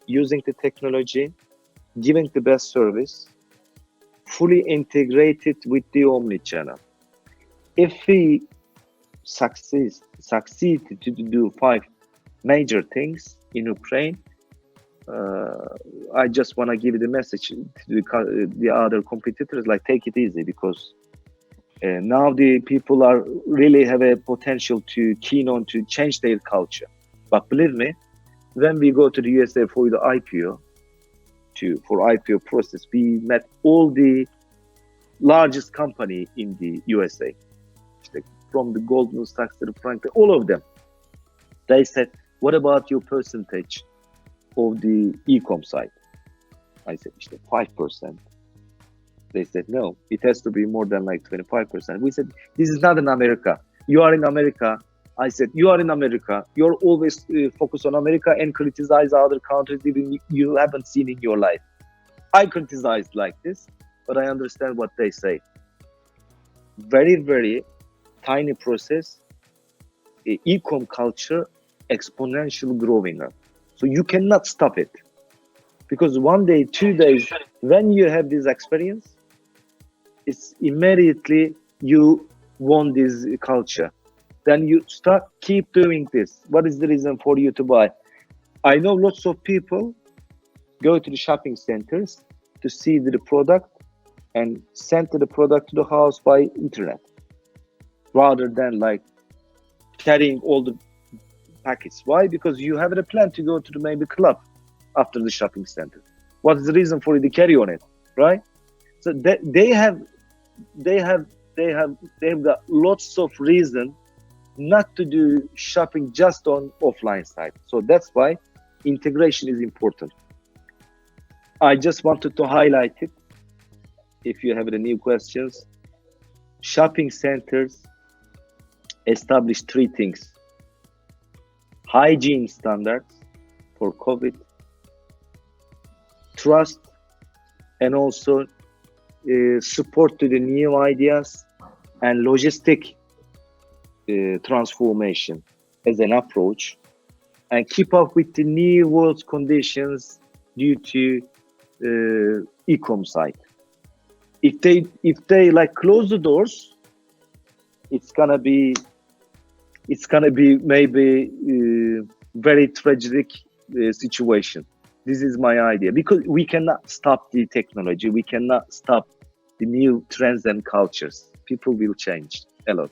Speaker 3: using the technology, giving the best service, fully integrated with the omni-channel. If we succeed to do 5 major things in Ukraine, I just want to give the message to the other competitors, take it easy, because now the people are really have a potential to keen on to change their culture. But believe me, when we go to the USA for the IPO, for IPO process, we met all the largest company in the USA, from the Goldman Sachs to the Franklin, all of them. They said, what about your percentage of the e-com side? I said, 5%. They said, no, it has to be more than 25%. We said, this is not in America. You are in America. I said, you are in America. You're always focused on America and criticize other countries even you haven't seen in your life. I criticize like this, but I understand what they say. Very, very tiny process, e-com culture exponential growing up. So you cannot stop it. Because 1 day, 2 days, when you have this experience, it's immediately you want this culture. Then you start keep doing this. What is the reason for you to buy? I know lots of people go to the shopping centers to see the product and send the product to the house by internet, rather than like carrying all the packets. Why? Because you have a plan to go to the maybe club after the shopping center. What is the reason for you to carry on it, right? So they have got lots of reason not to do shopping just on offline side. So that's why integration is important. I just wanted to highlight it. If you have any new questions, shopping centers establish 3 things: hygiene standards for COVID, trust, and also support to the new ideas and logistic transformation as an approach, and keep up with the new world conditions due to e-com site. If they like close the doors, it's gonna be maybe very tragic situation. This is my idea, because we cannot stop the technology, we cannot stop the new trends and cultures. People will change a lot.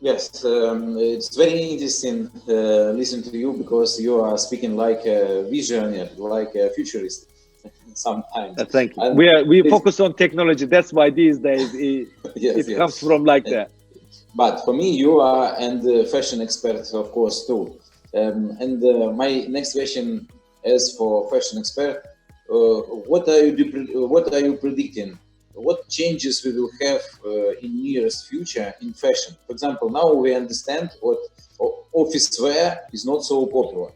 Speaker 2: Yes, it's very interesting listening to you, because you are speaking like a visionary, like a futurist sometimes.
Speaker 3: Thank you.
Speaker 2: And
Speaker 3: We focus on technology. That's why these days it comes from like that.
Speaker 2: But for me, you are and fashion expert, of course, too. My next question is for fashion expert. What are you predicting? What changes we will have in nearest future in fashion? For example, now we understand what office wear is not so popular,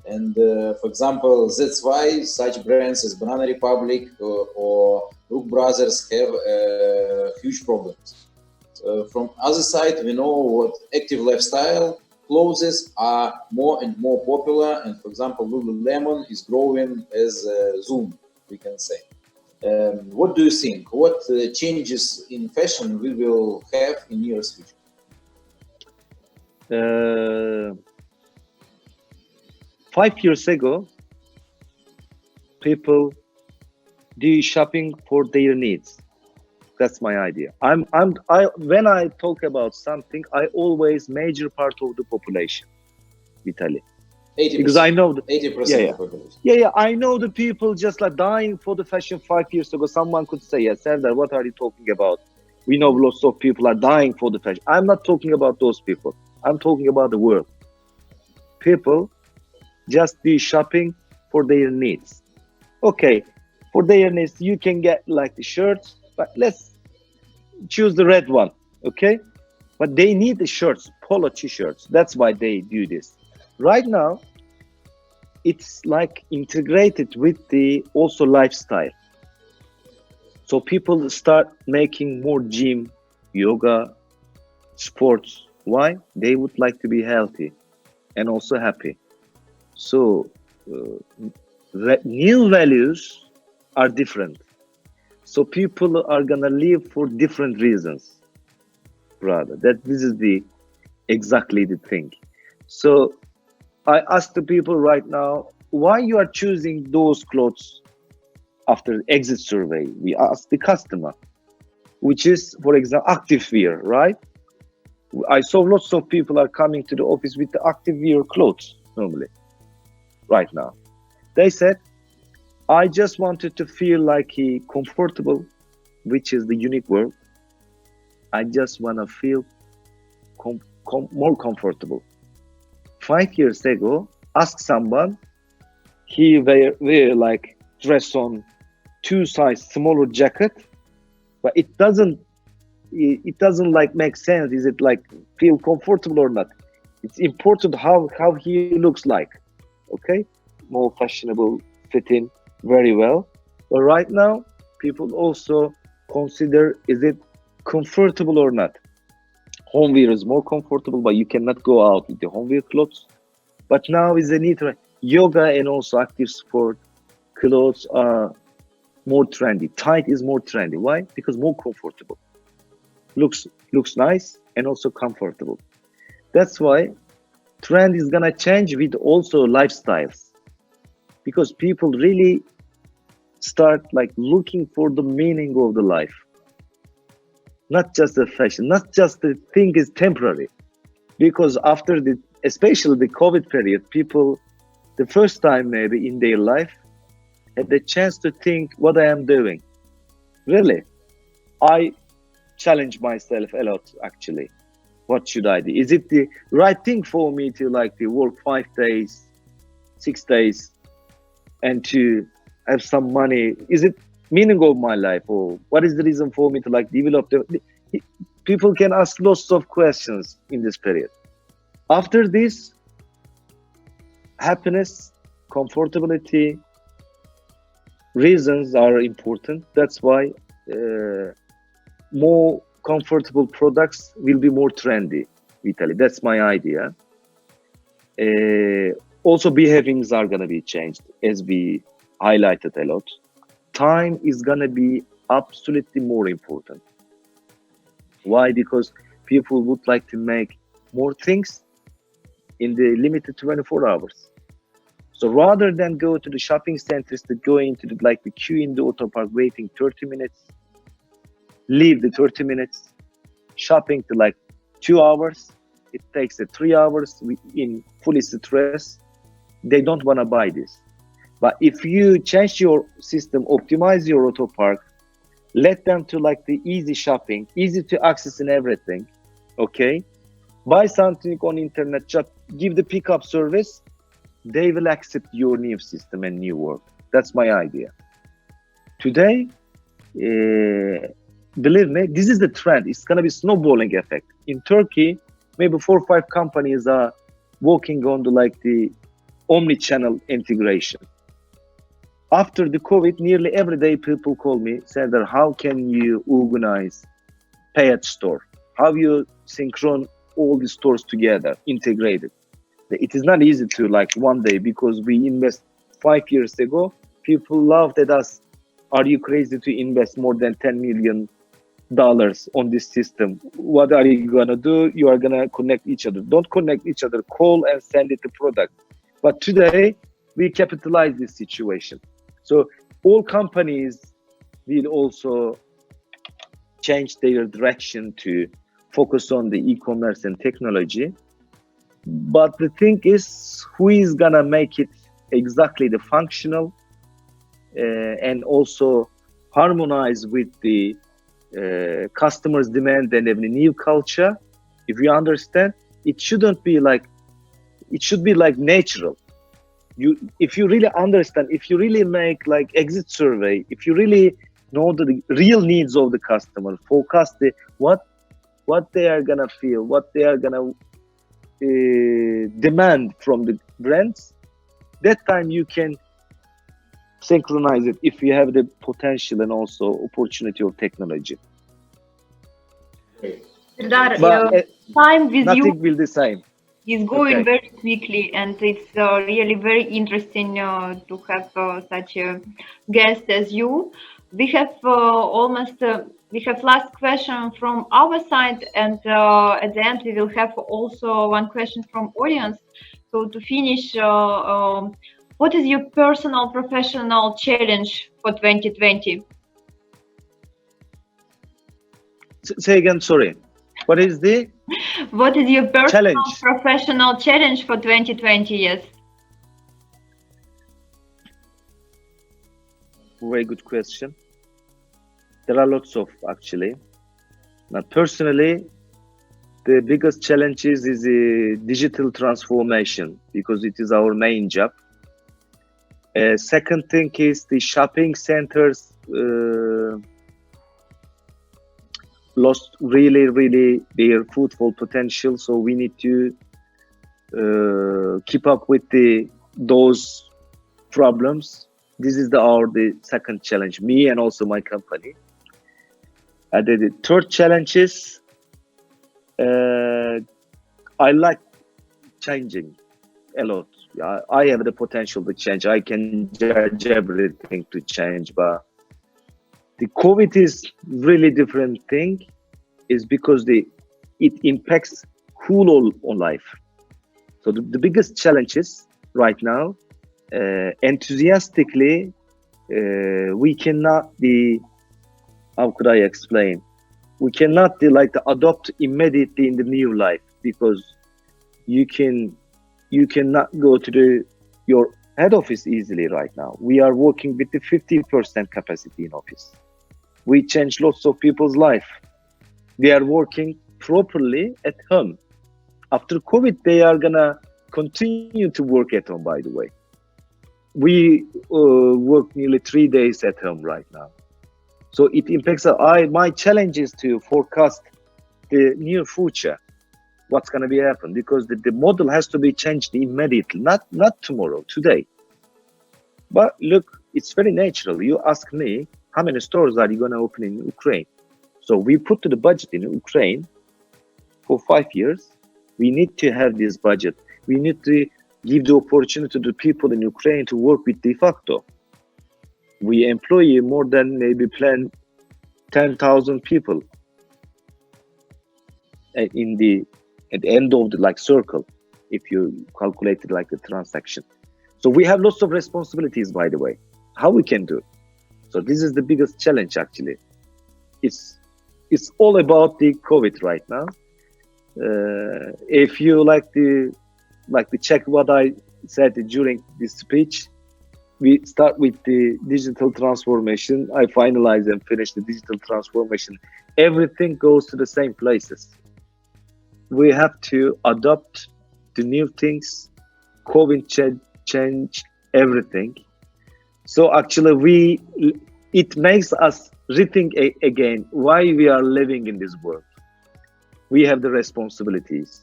Speaker 2: and for example, that's why such brands as Banana Republic or Brook Brothers have huge problems. From other side, we know what active lifestyle clothes are more and more popular, and for example, Lululemon is growing as Zoom, we can say. What do you think? What changes in fashion we will have in nearest future?
Speaker 3: 5 years ago, people do shopping for their needs. That's my idea. When I talk about something, I always major part of the population, Vitaly.
Speaker 2: 80%.
Speaker 3: Because I know
Speaker 2: 80% of population.
Speaker 3: Yeah. I know the people just like dying for the fashion 5 years ago. Someone could say, "Yes, Serdar, what are you talking about? We know lots of people are dying for the fashion." I'm not talking about those people. I'm talking about the world. People just do shopping for their needs. Okay, for their needs, you can get like the shirts, but let's choose the red one, okay? But they need the shirts, polo t-shirts. That's why they do this. Right now, it's like integrated with the also lifestyle. So people start making more gym, yoga, sports. Why? They would like to be healthy and also happy. So new values are different. So people are gonna live for different reasons, rather. This is exactly the thing. So I ask the people right now, why you are choosing those clothes after exit survey? We ask the customer, which is, for example, active wear, right? I saw lots of people are coming to the office with the active wear clothes normally, right now. They said, I just wanted to feel like comfortable, which is the unique word. I just want to feel more comfortable. 5 years ago, ask someone, he wear like dress on 2 size smaller jacket, but it doesn't like make sense. Is it like feel comfortable or not? It's important how he looks like. Okay, more fashionable, fitting very well. But right now, people also consider, is it comfortable or not? Home wear is more comfortable, but you cannot go out with the home wear clothes. But now is a need, yoga and also active sport clothes are more trendy. Tight is more trendy. Why? Because more comfortable. Looks nice and also comfortable. That's why trend is gonna change with also lifestyles, because people really start like looking for the meaning of the life, not just the fashion, not just the thing is temporary. Because after the, especially the COVID period, people, the first time maybe in their life, had the chance to think what I am doing. Really, I challenge myself a lot actually. What should I do? Is it the right thing for me to like to work 5 days, 6 days, and to have some money? Is it meaning of my life, or what is the reason for me to like develop the people can ask lots of questions in this period. After this, happiness, comfortability, reasons are important. That's why more comfortable products will be more trendy, Vitaly. That's my idea. Also, behaviors are gonna be changed, as we highlighted a lot. Time is gonna be absolutely more important. Why? Because people would like to make more things in the limited 24 hours. So rather than go to the shopping centers, to go into the, like the queue in the auto park, waiting 30 minutes, leave the 30 minutes, shopping to like 2 hours, it takes 3 hours in fully stress. They don't want to buy this. But if you change your system, optimize your auto park, let them to like the easy shopping, easy to access and everything, okay? Buy something on internet, just give the pickup service, they will accept your new system and new work. That's my idea. Today, believe me, this is the trend. It's gonna be snowballing effect. In Turkey, maybe 4 or 5 companies are working on the like the omni-channel integration. After the COVID, nearly every day people call me, Serdar, how can you organize pay at store? How you synchron all the stores together, integrated? It is not easy to like one day, because we invest 5 years ago. People laughed at us. Are you crazy to invest more than $10 million on this system? What are you gonna do? You are gonna connect each other. Don't connect each other. Call and send it the product. But today we capitalize this situation. So all companies will also change their direction to focus on the e-commerce and technology. But the thing is, who is gonna make it exactly the functional and also harmonize with the customers' demand and every new culture? If you understand, it shouldn't be like, it should be like natural. If you really understand, if you really make like exit survey, if you really know the real needs of the customer, forecast the what they are gonna feel, what they are gonna demand from the brands, that time you can synchronize it if you have the potential and also opportunity of technology.
Speaker 1: Serdar,
Speaker 3: But
Speaker 1: time with
Speaker 3: nothing
Speaker 1: you
Speaker 3: will be the same.
Speaker 1: is going
Speaker 3: Okay.
Speaker 1: very quickly, and it's really very interesting to have such a guest as you. We have we have last question from our side, and at the end we will have also one question from audience. So to finish, what is your personal professional challenge for 2020?
Speaker 3: Say again, sorry. What is the
Speaker 1: What is your personal
Speaker 3: challenge?
Speaker 1: professional challenge for 2020? Yes.
Speaker 3: Very good question. There are lots of actually. Now, personally, the biggest challenges is the digital transformation, because it is our main job. Second thing is the shopping centers lost really their footfall potential. So we need to keep up with those problems. This is the second challenge, me and also my company. The third challenge is I like changing. a lot. I have the potential to change. I can judge everything to change, but the COVID is really different thing. Is because it impacts whole on life. So the biggest challenges right now, enthusiastically, we cannot be. How could I explain? We cannot adopt immediately in the new life, because you cannot go to your head office easily right now. We are working with the 50% capacity in office. We change lots of people's life. They are working properly at home. After COVID, they are gonna continue to work at home, by the way. We work nearly 3 days at home right now. So it impacts. My challenge is to forecast the near future, what's going to be happen, because the model has to be changed immediately, not tomorrow, today. But look, it's very natural. You ask me, how many stores are you going to open in Ukraine? So we put to the budget in Ukraine for 5 years. We need to have this budget. We need to give the opportunity to the people in Ukraine to work with DeFacto. We employ more than maybe plan 10,000 people at the end of the circle, if you calculate it like the transaction. So we have lots of responsibilities, by the way, how we can do it. So this is the biggest challenge, actually. It's all about the COVID right now. If you like to check what I said during this speech, we start with the digital transformation. I finalize and finish the digital transformation. Everything goes to the same places. We have to adopt the new things. COVID change everything. So actually, it makes us rethink again why we are living in this world. We have the responsibilities.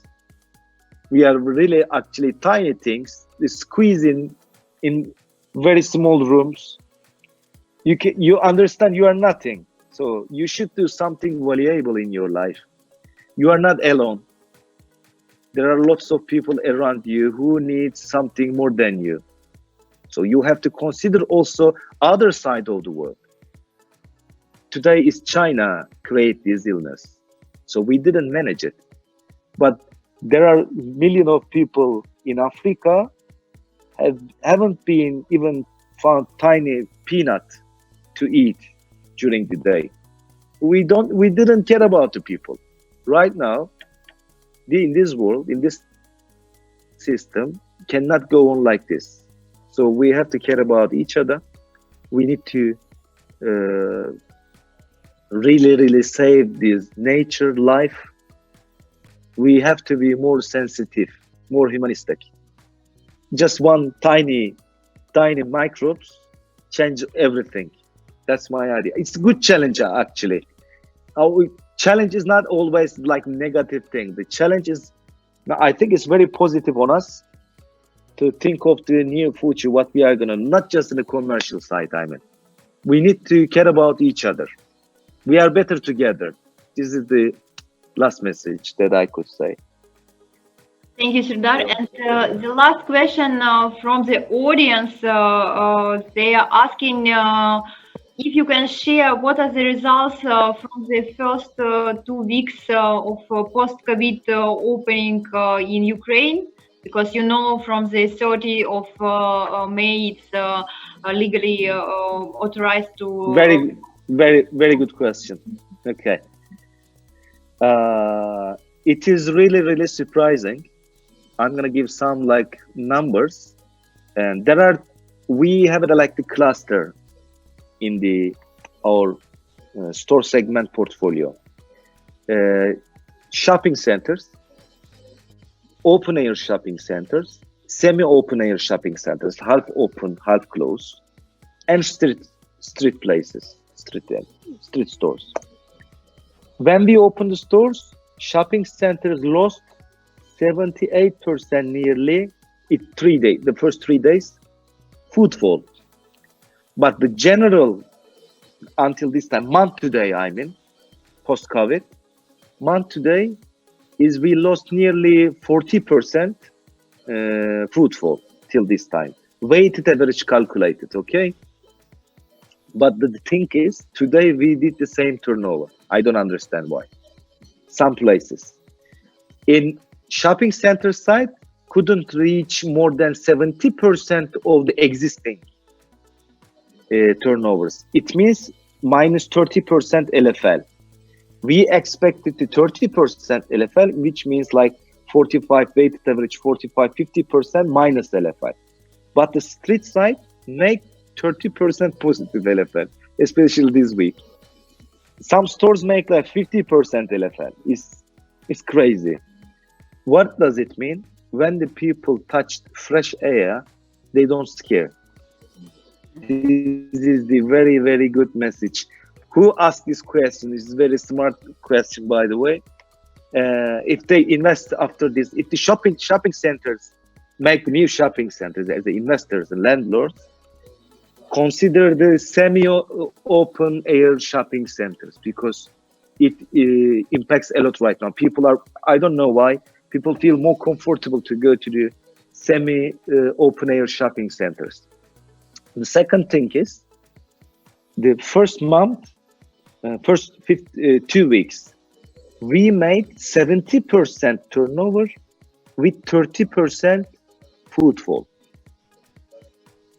Speaker 3: We are really actually tiny things, squeezing in very small rooms. You understand you are nothing, so you should do something valuable in your life. You are not alone. There are lots of people around you who need something more than you. So you have to consider also other side of the world. Today is China create this illness, so we didn't manage it. But there are millions of people in Africa haven't been even found tiny peanut to eat during the day. We didn't care about the people. Right now, in this world, in this system, cannot go on like this. So we have to care about each other. We need to really save this nature life. We have to be more sensitive, more humanistic. Just one tiny microbes change everything. That's my idea. It's a good challenge, actually. Challenge is not always like negative thing. The challenge is, I think it's very positive on us to think of the near future, what we are gonna, not just in the commercial side, we need to care about each other. We are better together. This is the last message that I could say.
Speaker 1: Thank you, Serdar. And the last question from the audience, they are asking if you can share what are the results from the first 2 weeks of post-COVID opening in Ukraine, because from the 30th of May it's legally authorized to.
Speaker 3: Very good question. Okay. It is really surprising. I'm gonna give some numbers, and we have the cluster in our store segment portfolio. Shopping centers, open air shopping centers, semi-open air shopping centers, half open, half closed, and street places, street stores. When we opened the stores, shopping centers lost 78% nearly in 3 days, the first 3 days, footfall. But the general, until this time, month today, post-COVID, month today, is we lost nearly 40% footfall till this time. Weighted average calculated, okay? But the thing is, today we did the same turnover. I don't understand why. Some places. In shopping center side, couldn't reach more than 70% of the existing turnovers. It means minus 30% LFL. We expected the 30% LFL, which means like 45 weighted average, 45, 50% minus LFL. But the street side make 30% positive LFL, especially this week. Some stores make like 50% LFL. It's crazy. What does it mean? When the people touch fresh air, they don't scare. This is the very, very good message. Who asked this question? This is a very smart question, by the way. If they invest after this, if the shopping centers make new shopping centers as the investors and landlords, consider the semi-open air shopping centers, because it impacts a lot right now. People are, I don't know why, people feel more comfortable to go to the semi-open air shopping centers. The second thing is, the first month, first 2 weeks, we made 70% turnover with 30% footfall.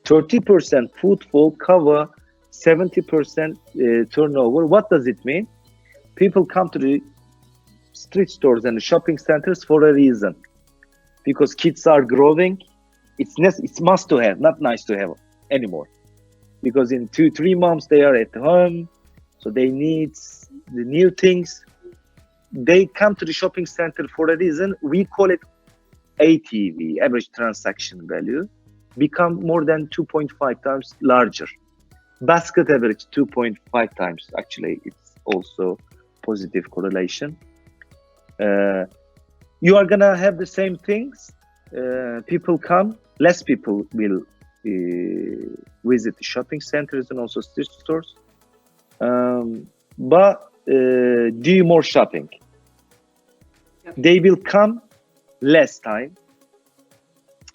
Speaker 3: 30% footfall cover 70% turnover. What does it mean? People come to the street stores and the shopping centers for a reason, because kids are growing. It's must to have, not nice to have anymore, because in 2-3 months they are at home, so they need the new things. They come to the shopping center for a reason. We call it ATV, average transaction value, become more than 2.5 times larger. Basket average 2.5 times. Actually, it's also positive correlation. You are gonna have the same things. People come, less people will visit the shopping centers and also street stores. But do more shopping. They will come less time.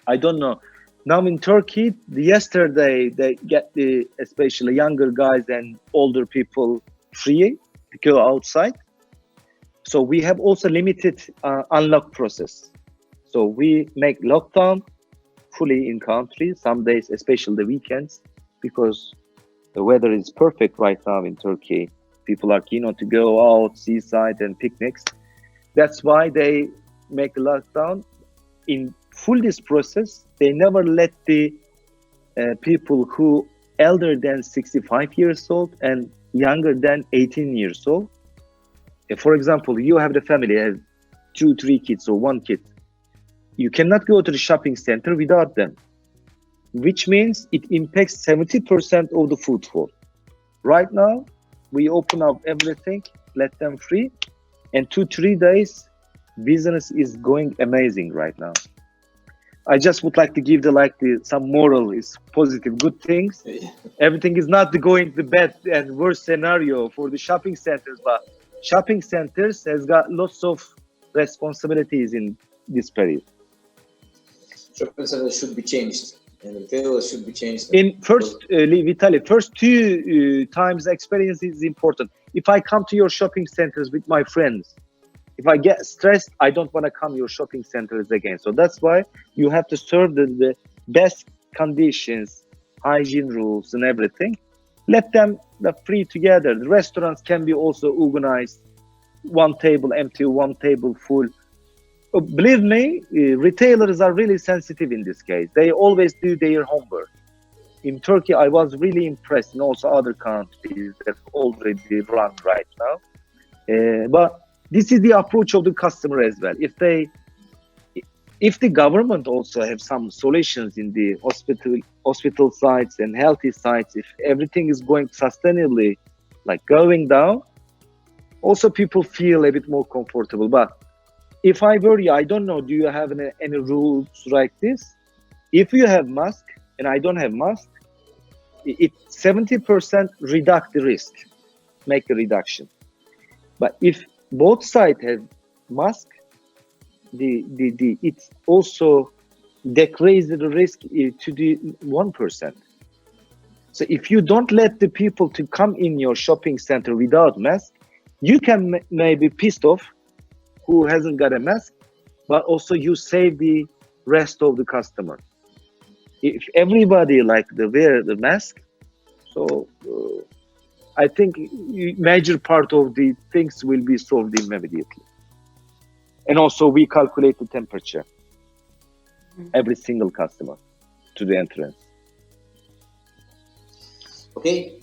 Speaker 3: I don't know. Now in Turkey, yesterday they get especially younger guys and older people free to go outside. So we have also limited unlock process. So we make lockdown fully in country, some days, especially the weekends, because the weather is perfect right now in Turkey. People are keen on to go out, seaside and picnics. That's why they make a lockdown. In full this process, they never let the people who elder than 65 years old and younger than 18 years old. For example, you have the family, have 2-3 kids or 1 kid. You cannot go to the shopping center without them, which means it impacts 70% of the footfall. Right now, we open up everything, let them free, and 2-3 days, business is going amazing right now. I just would like to give some moral, is positive, good things. Everything is not going the bad and worst scenario for the shopping centers, but shopping centers has got lots of responsibilities in this period.
Speaker 2: Shopping centers should be changed, and retailers should be changed.
Speaker 3: In first, Vitaly, first 2 times experience is important. If I come to your shopping centers with my friends, if I get stressed, I don't want to come to your shopping centers again. So that's why you have to serve the best conditions, hygiene rules and everything. Let them free together. The restaurants can be also organized. 1 table empty, 1 table full. Believe me, retailers are really sensitive in this case. They always do their homework. In Turkey, I was really impressed, and also other countries that already run right now. But this is the approach of the customer as well. If the government also have some solutions in the hospital sites and healthy sites, if everything is going sustainably, like going down, also people feel a bit more comfortable. But if I were you, I don't know, do you have any rules like this? If you have mask and I don't have mask, it 70% reduce the risk, make a reduction. But if both sides have mask, it's also decrease the risk to the 1%. So if you don't let the people to come in your shopping center without mask, you can maybe pissed off who hasn't got a mask, but also you save the rest of the customer. If everybody like to wear the mask, so I think major part of the things will be solved immediately. And also we calculate the temperature, every single customer to the entrance.
Speaker 2: Okay,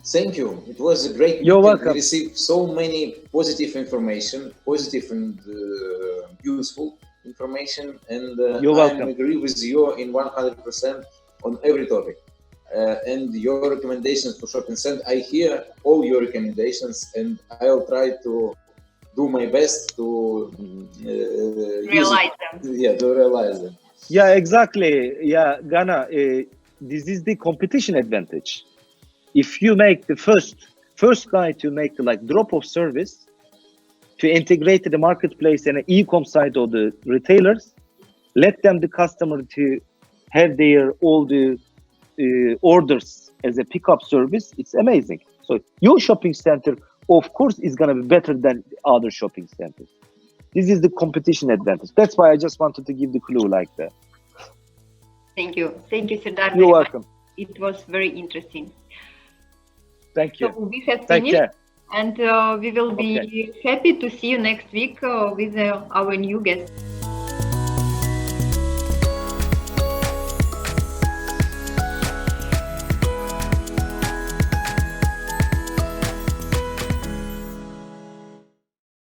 Speaker 2: thank you. It was a great.
Speaker 3: You're welcome.
Speaker 2: We received so many positive information, positive and useful information, and
Speaker 3: You're welcome.
Speaker 2: I agree with you in 100% on every topic. And your recommendations for shopping center, I hear all your recommendations, and I'll try to do my best to
Speaker 1: Realize them.
Speaker 2: Yeah, to realize them.
Speaker 3: Yeah, exactly. Yeah, Ghana, this is the competition advantage. If you make the first guy to make the like drop-off service to integrate the marketplace and the e-com side of the retailers, let them the customer to have their all the orders as a pickup service. It's amazing. So your shopping center, of course, is gonna be better than other shopping centers. This is the competition advantage. That's why I just wanted to give the clue like that.
Speaker 1: Thank you, Serdar.
Speaker 3: You're welcome.
Speaker 1: It was very interesting.
Speaker 3: Thank you.
Speaker 1: So we have
Speaker 3: Take
Speaker 1: finished,
Speaker 3: care.
Speaker 1: and we will be happy to see you next week with our new guest.